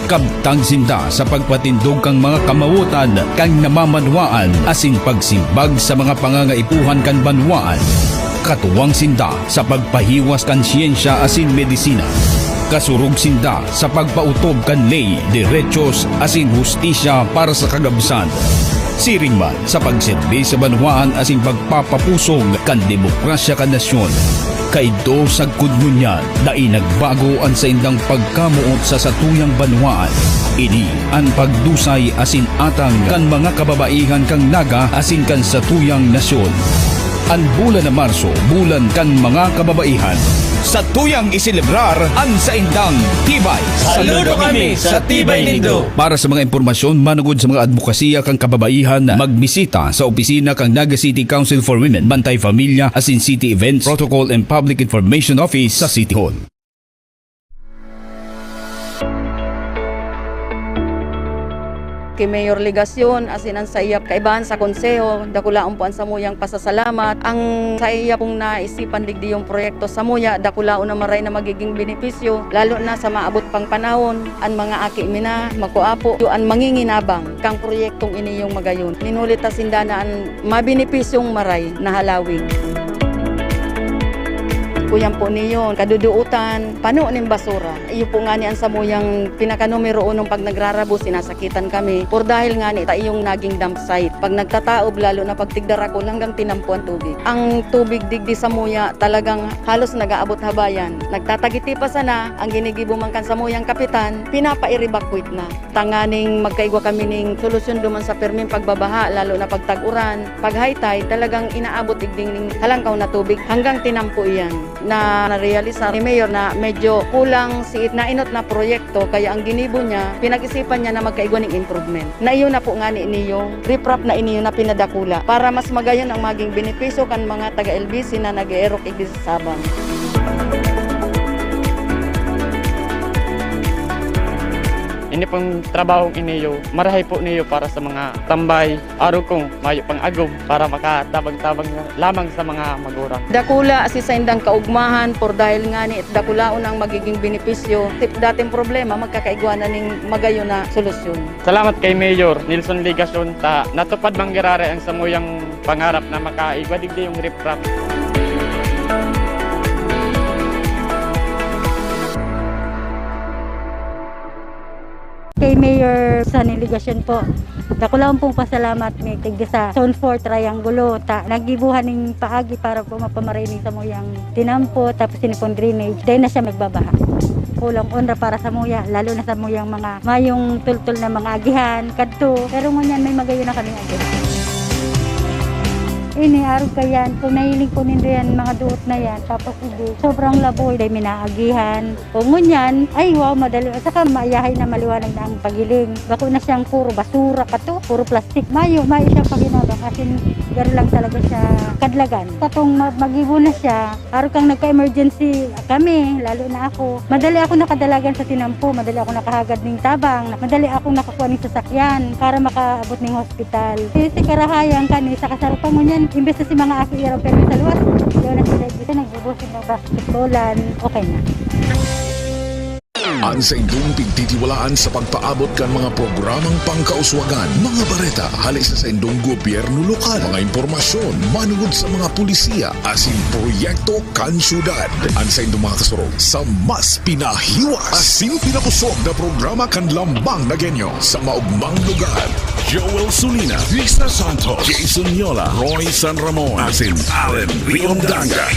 Kabtang sinda sa pagpatindog kang mga kamawutan kang namamanwaan asin pagsimbag sa mga pangangaipuhan kan banwaan. Katuwang sinda sa pagpahiwas kan siyensya asin medisina. Kasurog sinda sa pagpautob kan ley, derechos asin hustisya para sa kagabsan. Siring man sa pagsilbi sa banwaan asin pagpapapusog kan demokrasya kan nasyon. Kaidto sa kudngunyan na inagbago ang sa indang pagkamuot sa satuyang banwaan. Ini ang pagdusay asin atang kan mga kababaihan kang naga asin kan satuyang nasyon. Ang bulan na Marso, bulan kan mga kababaihan. Sa tuyang iselebrar ang sa indang tibay. Saludo kami sa Tibay Nindo. Para sa mga impormasyon manugod sa mga advokasya kang kababaihan, magbisita sa opisina kang Naga City Council for Women, Bantay Familia, asin City Events, Protocol and Public Information Office sa City Hall. Kay Mayor Legasyon, asin ang sayap kaibahan sa konseho, dakulaon po ang samuyang pasasalamat. Ang sayap pong naisipan digdi yung proyekto samuya, dakulaon na maray na magiging benepisyo, lalo na sa maabot pang panahon, ang mga aki mina, makuapo, ang manginginabang, kang proyektong ini yung magayon. Ninulit asinda na ang mabenepisyong maray na halawin. Kuyan po niyo, kaduduutan, pano ng basura. Iyo po nga ni ang samuyang pinaka-numero unong pag nagrarabo, sinasakitan kami. Por dahil nga ni iyong naging dump site. Pag nagtataob, lalo na pag tigdarakol hanggang tinampuan tubig. Ang tubig digdi samuya talagang halos nag-aabot habayan. Nagtatagiti pa sana, ang ginigibuman kan samuyang kapitan, pinapa-evacuate na. Tanganing magkaigwa kami ning solusyon duman sa perming pagbabaha, lalo na pag tag-uran. Pag high tide, talagang inaabot digding ning halangkaw na tubig hanggang tinampo iyan. Na narealisa ni Mayor na medyo kulang si nainot na proyekto, kaya ang ginibo niya, pinag-isipan niya na magkaigwa ng improvement. Na iyo na po nga ni iniyong riprap na iniyo na pinadakula para mas magayon ang maging benepisyo kan mga taga-LBC na nag-erok igdi sa Sabang. Ini pong trabaho iniyo, marahay po niyo para sa mga tambay, araw kong mayo pang agom para makatabang-tabang lamang sa mga magurang. Dakula si sa indang kaugmahan por dahil nga ni dakulaon ang magiging benepisyo. Tip dating problema magkakaigwanan ning magayon na solusyon. Salamat kay Mayor Nilson Legasyon ta natupad manggirare ang samuyang pangarap na makaigwa digdi yung riprap. Kay Mayor Sunny Legasyon po, dakulaon pong pasalamat ni tigdi sa Zone 4 Triangulo. Nagibuhan ng paagi para po mapamarinig sa muyang tinampo, tapos sinipon drainage. Dahil na siya magbabaha. Kulang onra para sa muya, lalo na sa muyang mga mayong tultul na mga agihan, kadto. Pero ngunyan may magayon na kaming agad. Ini, arog ka yan. Kung nahiling ko nindo yan, mga duot na yan, tapos hindi, sobrang laboy, dahil minaagihan. Kung ngunyan, ay wow, madali. Saka maayahay na maliwanag na ang pagiling. Bako na siyang puro basura pa to, puro plastic. Mayo siya paginabang. Kasi gano'n lang talaga siya kadlagan. Katong mag-ibo na siya, arog kang nagka-emergency kami, lalo na ako. Madali ako nakadalagan sa tinampo, madali ako nakahagad ng tabang, madali akong nakakuha ng sasakyan para makaabot ng hospital. Si karahayang kani sa kasarupan mo niyan, imbes na si mga aki iraw pero sa luwas, yun na sila dito, nagbubusin ng basketballan, okay na. Ang sa indong pigtitiwalaan sa pagpaabot kan mga programang pangkauswagan, mga bareta, halis sa indong gobyerno lokal, mga impormasyon, manugod sa mga pulisiya, asin proyekto kan syudad. Ang sa indong mga kasurog sa mas pinahiwas, asin pinapusog na programa kan lambang na genyo sa maugmang lugar. Joel Sulina, Lisa Santos, Jason Yola, Roy San Ramon, asin Allen Riondanga.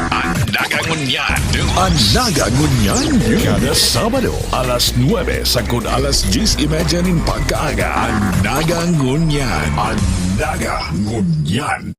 Ang nagangunyan, ang nagangunyan, kada Sabado, alas 9 sagod alas 10:30 ng pagkaaga. Ang nagangunyan, ang nagangunyan.